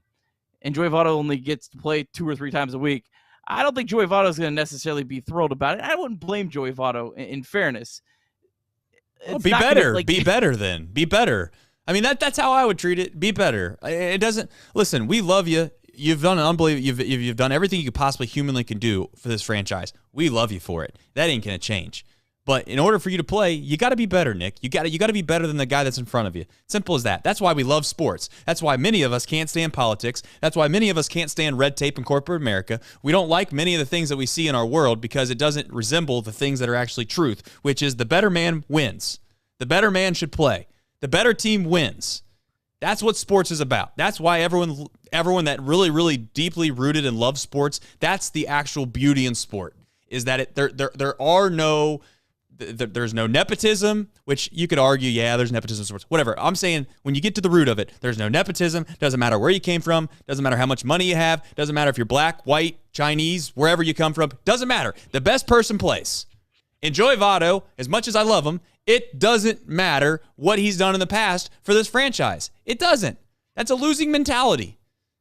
and Joey Votto only gets to play 2 or 3 times a week, I don't think Joey Votto is going to necessarily be thrilled about it. I wouldn't blame Joey Votto in fairness. Well, be better. Be better then. Be better. I mean, that's how I would treat it. Be better. It doesn't. Listen, we love you. You've done unbelievable. You've done everything you could possibly humanly can do for this franchise. We love you for it. That ain't gonna change. But in order for you to play, you got to be better, Nick. You got to be better than the guy that's in front of you. Simple as that. That's why we love sports. That's why many of us can't stand politics. That's why many of us can't stand red tape in corporate America. We don't like many of the things that we see in our world because it doesn't resemble the things that are actually truth, which is the better man wins. The better man should play. The better team wins. That's what sports is about. That's why everyone that really, really deeply rooted and loves sports, that's the actual beauty in sport, is that there's no nepotism, which you could argue, yeah, there's nepotism in sports. Whatever. I'm saying when you get to the root of it, there's no nepotism. Doesn't matter where you came from. Doesn't matter how much money you have. Doesn't matter if you're black, white, Chinese, wherever you come from. Doesn't matter. The best person plays. And Joey Votto, as much as I love him, it doesn't matter what he's done in the past for this franchise. It doesn't. That's a losing mentality.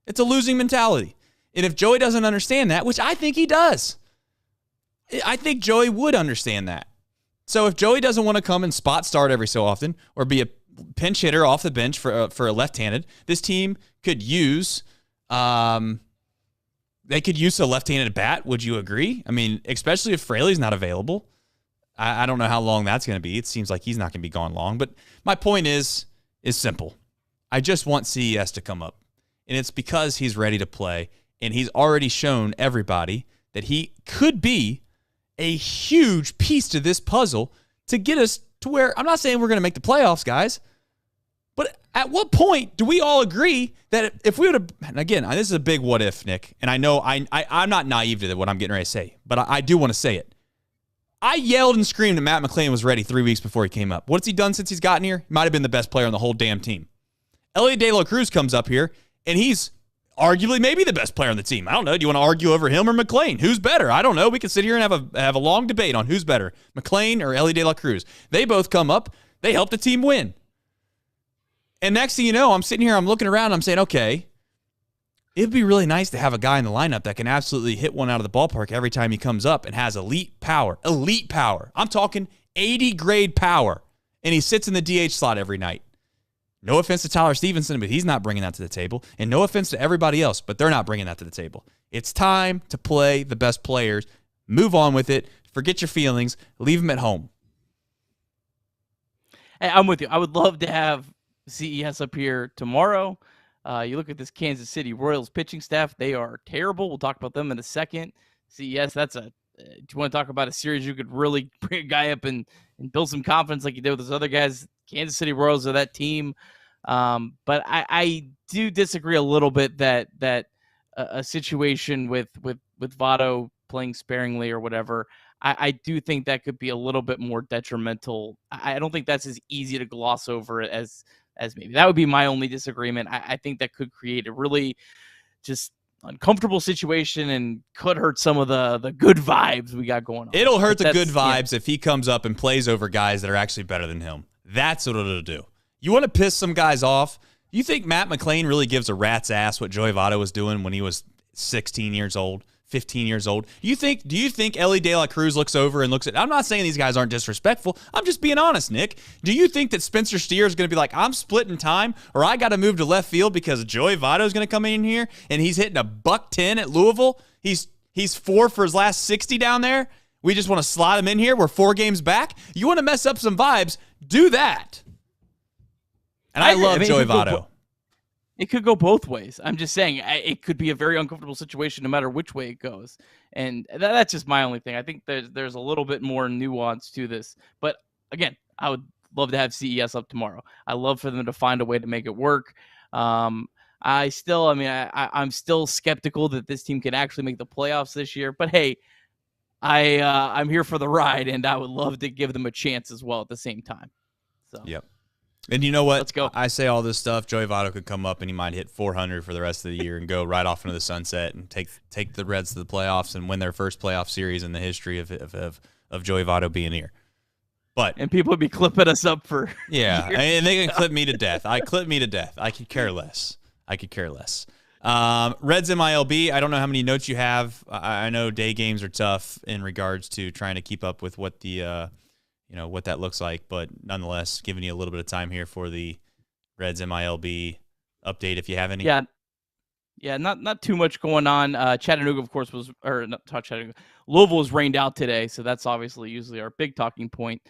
It's a losing mentality. And if Joey doesn't understand that, which I think he does, I think Joey would understand that. So if Joey doesn't want to come and spot start every so often or be a pinch hitter off the bench for a left-handed, this team could use a left-handed bat. Would you agree? I mean, especially if Fraley's not available. I don't know how long that's going to be. It seems like he's not going to be gone long. But my point is simple. I just want CES to come up. And it's because he's ready to play. And he's already shown everybody that he could be a huge piece to this puzzle to get us to where, I'm not saying we're going to make the playoffs, guys. But at what point do we all agree that if we would have, and again, this is a big what if, Nick. And I know I'm not naive to what I'm getting ready to say. But I do want to say it. I yelled and screamed that Matt McClain was ready 3 weeks before he came up. What's he done since he's gotten here? He might have been the best player on the whole damn team. Elly De La Cruz comes up here, and he's arguably maybe the best player on the team. I don't know. Do you want to argue over him or McClain? Who's better? I don't know. We can sit here and have a long debate on who's better, McClain or Elly De La Cruz. They both come up. They help the team win. And next thing you know, I'm sitting here, I'm looking around, I'm saying, okay, it'd be really nice to have a guy in the lineup that can absolutely hit one out of the ballpark every time he comes up and has elite power. Elite power. I'm talking 80 grade power. And he sits in the DH slot every night. No offense to Tyler Stevenson, but he's not bringing that to the table. And no offense to everybody else, but they're not bringing that to the table. It's time to play the best players. Move on with it. Forget your feelings. Leave them at home. Hey, I'm with you. I would love to have CES up here tomorrow. You look at this Kansas City Royals pitching staff. They are terrible. We'll talk about them in a second. CES, do you want to talk about a series you could really bring a guy up and build some confidence like you did with those other guys? Kansas City Royals are that team. But I do disagree a little bit that a situation with Votto playing sparingly or whatever, I do think that could be a little bit more detrimental. I don't think that's as easy to gloss over as maybe. That would be my only disagreement. I think that could create a really just uncomfortable situation and could hurt some of the good vibes we got going on. It'll hurt the good vibes if he comes up and plays over guys that are actually better than him. That's what it'll do. You want to piss some guys off? You think Matt McLean really gives a rat's ass what Joey Votto was doing when he was 16 years old, 15 years old? Do you think Elly De La Cruz looks over and looks at, I'm not saying these guys aren't disrespectful. I'm just being honest, Nick. Do you think that Spencer Steer is going to be like, I'm splitting time, or I got to move to left field because Joey Votto is going to come in here and he's hitting $110 at Louisville? He's 4 for his last 60 down there. We just want to slot him in here. We're 4 games back. You want to mess up some vibes? Do that. And I love Joey Votto. It could go both ways. I'm just saying it could be a very uncomfortable situation no matter which way it goes. And that's just my only thing. I think there's a little bit more nuance to this. But again, I would love to have CES up tomorrow. I love for them to find a way to make it work. I'm still skeptical that this team can actually make the playoffs this year. But hey, I'm here for the ride, and I would love to give them a chance as well at the same time. So. Yep. And you know what? Let's go. I say all this stuff. Joey Votto could come up and he might hit 400 for the rest of the year and go right off into the sunset and take the Reds to the playoffs and win their first playoff series in the history of Joey Votto being here. And people would be clipping us up for yeah, and they can clip me to death. I could care less. Reds MILB. I don't know how many notes you have. I know day games are tough in regards to trying to keep up with what the what that looks like, but nonetheless, giving you a little bit of time here for the Reds MILB update if you have any. Yeah, not too much going on. Chattanooga, of course, not Chattanooga. Louisville was rained out today, so that's obviously usually our big talking point.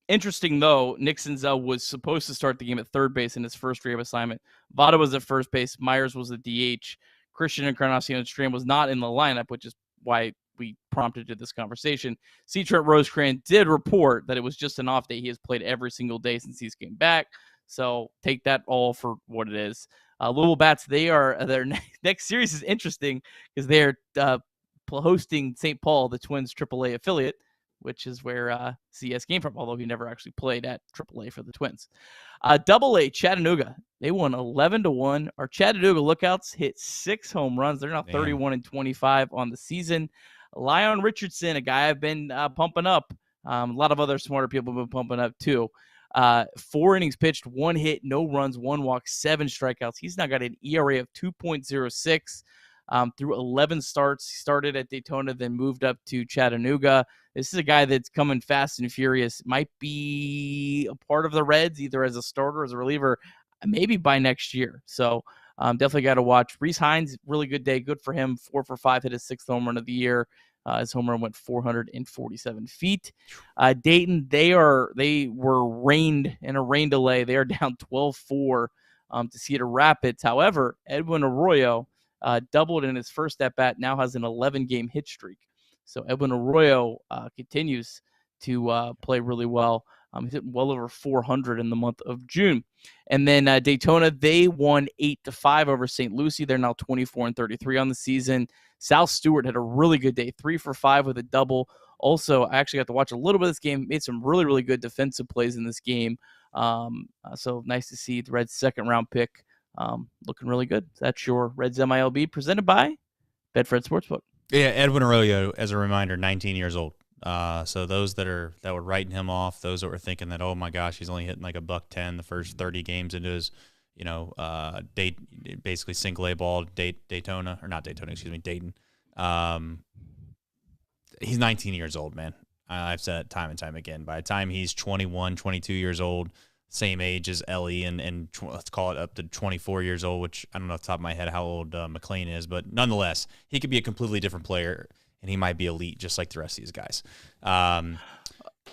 Interesting, though, Nick Senzel was supposed to start the game at third base in his first rehab assignment. Votto was at first base. Myers was the DH. Christian Encarnacion-Strand was not in the lineup, which is why we prompted to this conversation. C. Trent Rosecrans did report that it was just an off day. He has played every single day since he's came back. So take that all for what it is. Louisville Bats, their next series is interesting because they're hosting St. Paul, the Twins AAA affiliate, which is where CS came from, although he never actually played at AAA for the Twins. AA, Chattanooga, they won 11-1. Our Chattanooga Lookouts hit 6 home runs. They're now 31-25 on the season. Lyon Richardson, a guy I've been pumping up. A lot of other smarter people have been pumping up too. 4 innings pitched, 1 hit, no runs, 1 walk, 7 strikeouts. He's now got an ERA of 2.06 through 11 starts. He started at Daytona, then moved up to Chattanooga. This is a guy that's coming fast and furious. Might be a part of the Reds, either as a starter or as a reliever, maybe by next year. So definitely got to watch. Reese Hines, really good day. Good for him. 4 for 5, hit his 6th home run of the year. His home run went 447 feet. Dayton, they were rained in a rain delay. They are down 12-4 to Cedar Rapids. However, Edwin Arroyo doubled in his first at-bat, now has an 11-game hit streak. So Edwin Arroyo continues to play really well. He's hitting well over 400 in the month of June. And then Daytona, they won 8-5 over St. Lucie. They're now 24-33 on the season. South Stewart had a really good day, 3 for 5 with a double. Also, I actually got to watch a little bit of this game, made some really, really good defensive plays in this game. So nice to see the Reds' second-round pick looking really good. That's your Reds MILB presented by Bedford Sportsbook. Yeah, Edwin Arroyo, as a reminder, 19 years old. So those that were writing him off, those that were thinking that, oh my gosh, he's only hitting like $110 the first 30 games into his, basically single A ball Dayton. He's 19 years old, man. I've said it time and time again. By the time he's 21, 22 years old, same age as Elly, and let's call it up to 24 years old, which I don't know off the top of my head how old McLean is, but nonetheless, he could be a completely different player. And he might be elite, just like the rest of these guys. Go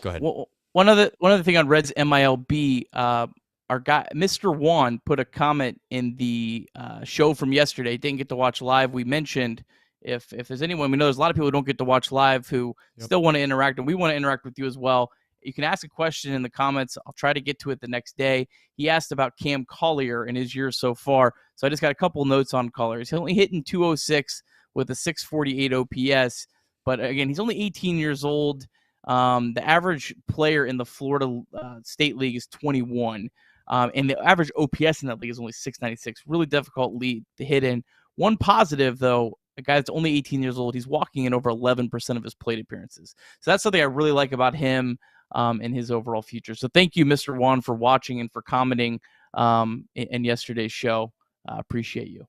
ahead. Well, one other thing on Reds MILB, our guy Mr. Juan put a comment in the show from yesterday. Didn't get to watch live. We mentioned if there's anyone we know, there's a lot of people who don't get to watch live who still want to interact, and we want to interact with you as well. You can ask a question in the comments. I'll try to get to it the next day. He asked about Cam Collier in his year so far. So I just got a couple notes on Collier. He's only hitting 206. With a 648 OPS. But again, he's only 18 years old. The average player in the Florida State League is 21. And the average OPS in that league is only 696. Really difficult league to hit in. One positive, though, a guy that's only 18 years old, he's walking in over 11% of his plate appearances. So that's something I really like about him and his overall future. So thank you, Mr. Juan, for watching and for commenting in yesterday's show. Appreciate you.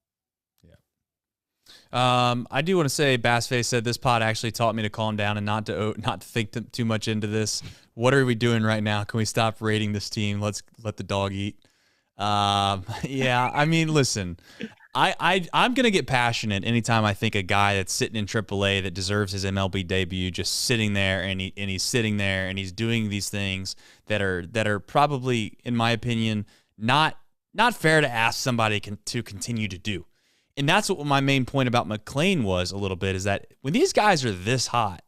I do want to say, Bassface said this pod actually taught me to calm down and not to think too much into this. What are we doing right now? Can we stop rating this team? Let's let the dog eat. Yeah, I mean, listen, I'm gonna get passionate anytime I think a guy that's sitting in AAA that deserves his MLB debut just sitting there and he's sitting there and he's doing these things that are probably, in my opinion, not fair to ask somebody to continue to do. And that's what my main point about McLean was a little bit, is that when these guys are this hot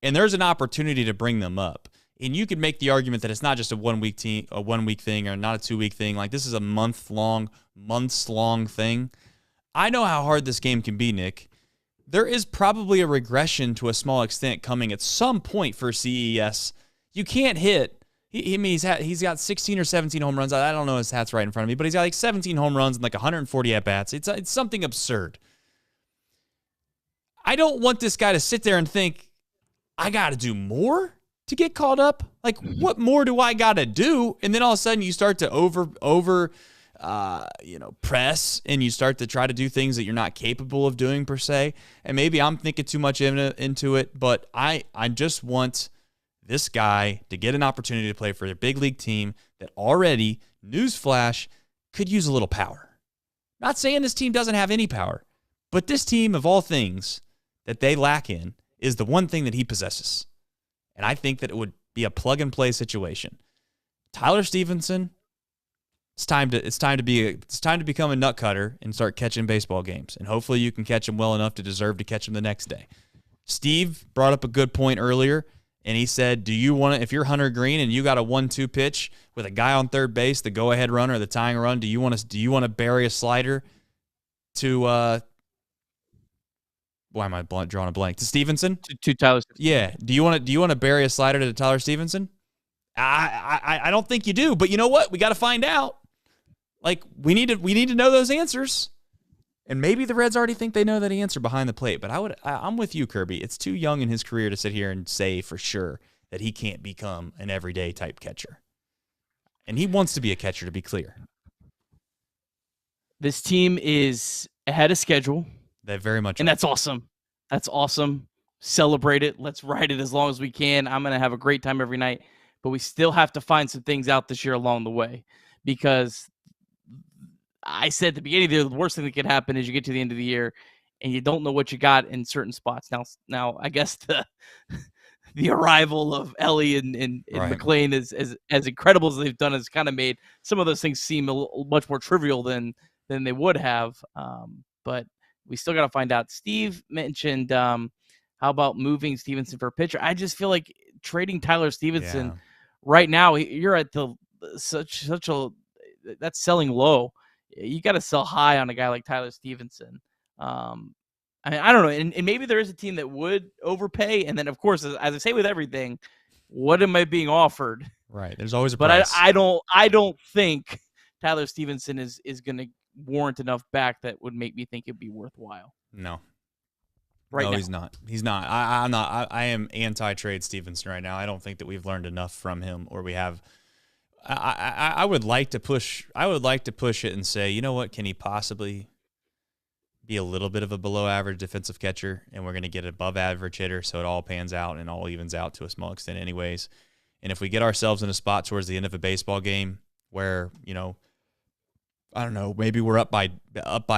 and there's an opportunity to bring them up, and you could make the argument that it's not just a 1 week thing or not a 2 week thing, like this is a months long thing. I know how hard this game can be, Nick. There is probably a regression to a small extent coming at some point for CES. You can't hit. He's got 16 or 17 home runs. I don't know his stats right in front of me, but he's got like 17 home runs and like 140 at-bats. It's something absurd. I don't want this guy to sit there and think, I got to do more to get called up. Like, what more do I got to do? And then all of a sudden you start to press, and you start to try to do things that you're not capable of doing per se. And maybe I'm thinking too much into it, but I just want this guy to get an opportunity to play for a big league team that already, newsflash, could use a little power. Not saying this team doesn't have any power, but this team, of all things that they lack in, is the one thing that he possesses. And I think that it would be a plug-and-play situation. Tyler Stevenson, it's time to become a nut cutter and start catching baseball games. And hopefully you can catch him well enough to deserve to catch him the next day. Steve brought up a good point earlier. And he said, do you want to, if you're Hunter Green and you got a 1-2 pitch with a guy on third base, the go-ahead run or the tying run, do you want to bury a slider to, why am I drawing a blank? To Stevenson? To Tyler Stevenson. Yeah. Do you want to bury a slider to Tyler Stevenson? I don't think you do, but you know what? We got to find out. Like, we need to know those answers. And maybe the Reds already think they know that answer behind the plate, but I'm with you, Kirby. It's too young in his career to sit here and say for sure that he can't become an everyday type catcher. And he wants to be a catcher, to be clear. This team is ahead of schedule. They very much and that's awesome. That's awesome. Celebrate it. Let's ride it as long as we can. I'm going to have a great time every night, but we still have to find some things out this year along the way, because I said at the beginning, the worst thing that could happen is you get to the end of the year and you don't know what you got in certain spots. Now I guess the arrival of Elly and right. McLean is as incredible as they've done has kind of made some of those things seem much more trivial than they would have. But we still got to find out. Steve mentioned, how about moving Stevenson for a pitcher? I just feel like trading Tyler Stevenson right now, you're at such a that's selling low. You got to sell high on a guy like Tyler Stevenson. I don't know. And maybe there is a team that would overpay. And then, of course, as I say with everything, what am I being offered? Right. There's always a price. But I don't think Tyler Stevenson is going to warrant enough back that would make me think it'd be worthwhile. No. Right now. He's not. He's not. I'm not. I am anti-trade Stevenson right now. I don't think that we've learned enough from him, or we have. I would like to push. I would like to push it and say, you know what? Can he possibly be a little bit of a below-average defensive catcher, and we're going to get an above-average hitter, so it all pans out and all evens out to a small extent, anyways. And if we get ourselves in a spot towards the end of a baseball game where, you know, I don't know, maybe we're up by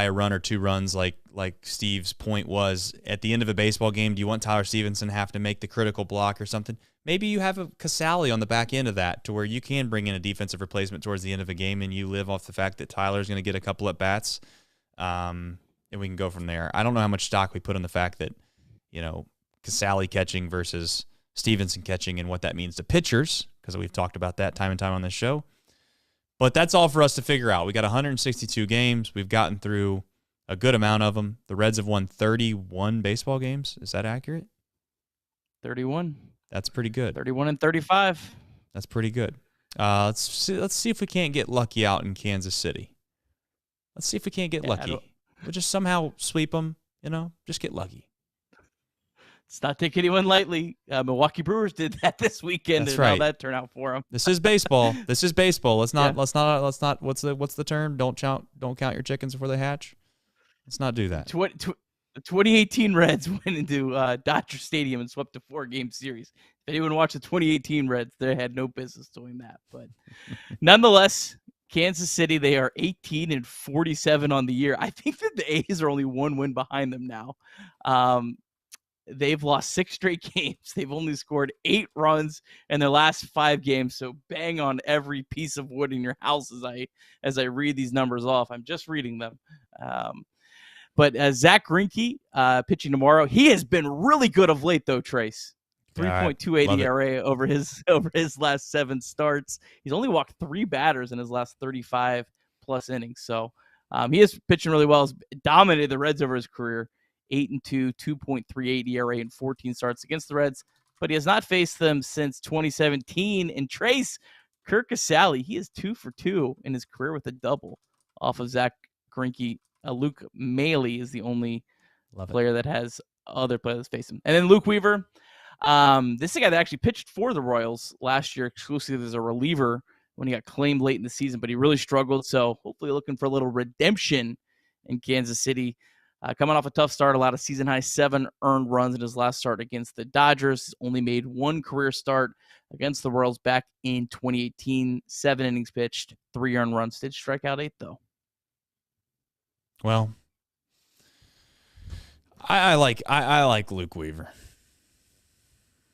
a run or 2 runs, like Steve's point was, at the end of a baseball game, do you want Tyler Stevenson to have to make the critical block or something? Maybe you have a Casale on the back end of that to where you can bring in a defensive replacement towards the end of a game, and you live off the fact that Tyler's going to get a couple at bats, and we can go from there. I don't know how much stock we put on the fact that, you know, Casale catching versus Stevenson catching and what that means to pitchers, because we've talked about that time and time on this show. But that's all for us to figure out. We got 162 games. We've gotten through a good amount of them. The Reds have won 31 baseball games. Is that accurate? 31. That's pretty good. 31 and 35. That's pretty good. Let's see if we can't get lucky out in Kansas City. Let's see if we can't get lucky. We'll just somehow sweep them, just get lucky. Let's not take anyone lightly. Milwaukee Brewers did that this weekend. That's and right. How that turned out for them. This is baseball. Let's not. Yeah. Let's not. What's the term? Don't count your chickens before they hatch. Let's not do that. The 2018 Reds went into Dodger Stadium and swept a 4-game series. If anyone watched the 2018 Reds, they had no business doing that. But nonetheless, Kansas City, they are 18-47 on the year. I think that the A's are only 1 win behind them now. They've lost 6 straight games. They've only scored 8 runs in their last 5 games. So bang on every piece of wood in your house as I read these numbers off. I'm just reading them. But Zach Greinke pitching tomorrow. He has been really good of late, though, Trace. 3.28 ERA over his last 7 starts. He's only walked 3 batters in his last 35-plus innings. So he is pitching really well. He's dominated the Reds over his career. 8-2, 2.38 ERA in 14 starts against the Reds, but he has not faced them since 2017. And Trace, Kirk Casale, he is 2 for 2 in his career with a double off of Zach Greinke. Luke Maile is the only player that has other players face him. And then Luke Weaver, this is a guy that actually pitched for the Royals last year exclusively as a reliever when he got claimed late in the season, but he really struggled. So hopefully looking for a little redemption in Kansas City. Coming off a tough start, allowed a season-high 7 earned runs in his last start against the Dodgers. He's only made 1 career start against the Royals back in 2018. 7 innings pitched, 3 earned runs. Did strike out 8, though. Well, I like Luke Weaver.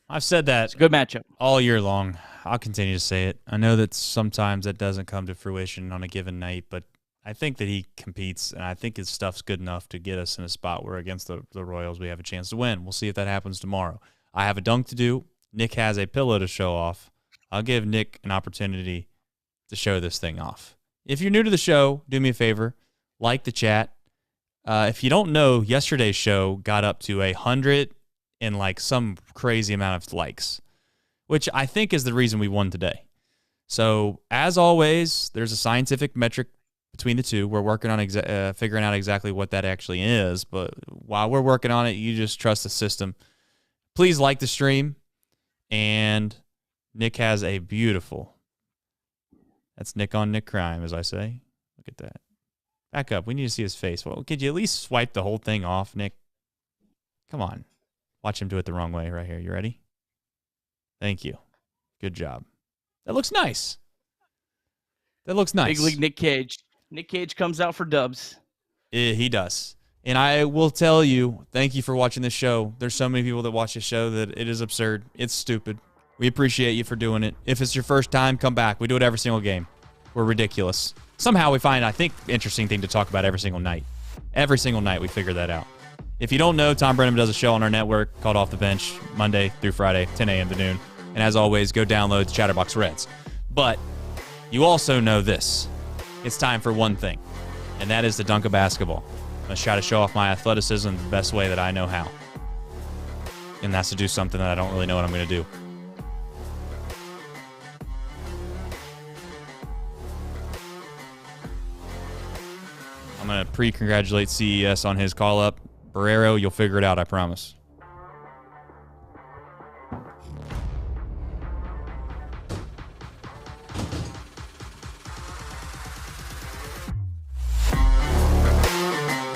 I've said that. It's a good matchup all year long. I'll continue to say it. I know that sometimes that doesn't come to fruition on a given night, but I think that he competes, and I think his stuff's good enough to get us in a spot where against the Royals we have a chance to win. We'll see if that happens tomorrow. I have a dunk to do. Nick has a pillow to show off. I'll give Nick an opportunity to show this thing off. If you're new to the show, do me a favor. Like the chat. If you don't know, yesterday's show got up to 100 and some crazy amount of likes, which I think is the reason we won today. So, as always, there's a scientific metric between the two. We're working on figuring out exactly what that actually is, but while we're working on it, you just trust the system. Please like the stream, and Nick has a beautiful, that's Nick on Nick crime, as I say. Look at that. Back up. We need to see his face. Well, could you at least swipe the whole thing off, Nick? Come on. Watch him do it the wrong way right here. You ready? Thank you. Good job. That looks nice. That looks nice. Big league Nick Cage. Nick Cage comes out for dubs. He does. And I will tell you, thank you for watching this show. There's so many people that watch this show that it is absurd. It's stupid. We appreciate you for doing it. If it's your first time, come back. We do it every single game. We're ridiculous. Somehow we find, I think, interesting thing to talk about every single night. Every single night we figure that out. If you don't know, Thom Brennaman does a show on our network called Off the Bench, Monday through Friday, 10 a.m. to noon. And as always, go download Chatterbox Reds. But you also know this. It's time for one thing, and that is the dunk of basketball. I'm going to try to show off my athleticism the best way that I know how. And that's to do something that I don't really know what I'm going to do. I'm going to pre-congratulate CES on his call-up. Barrero, you'll figure it out, I promise.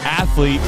Athlete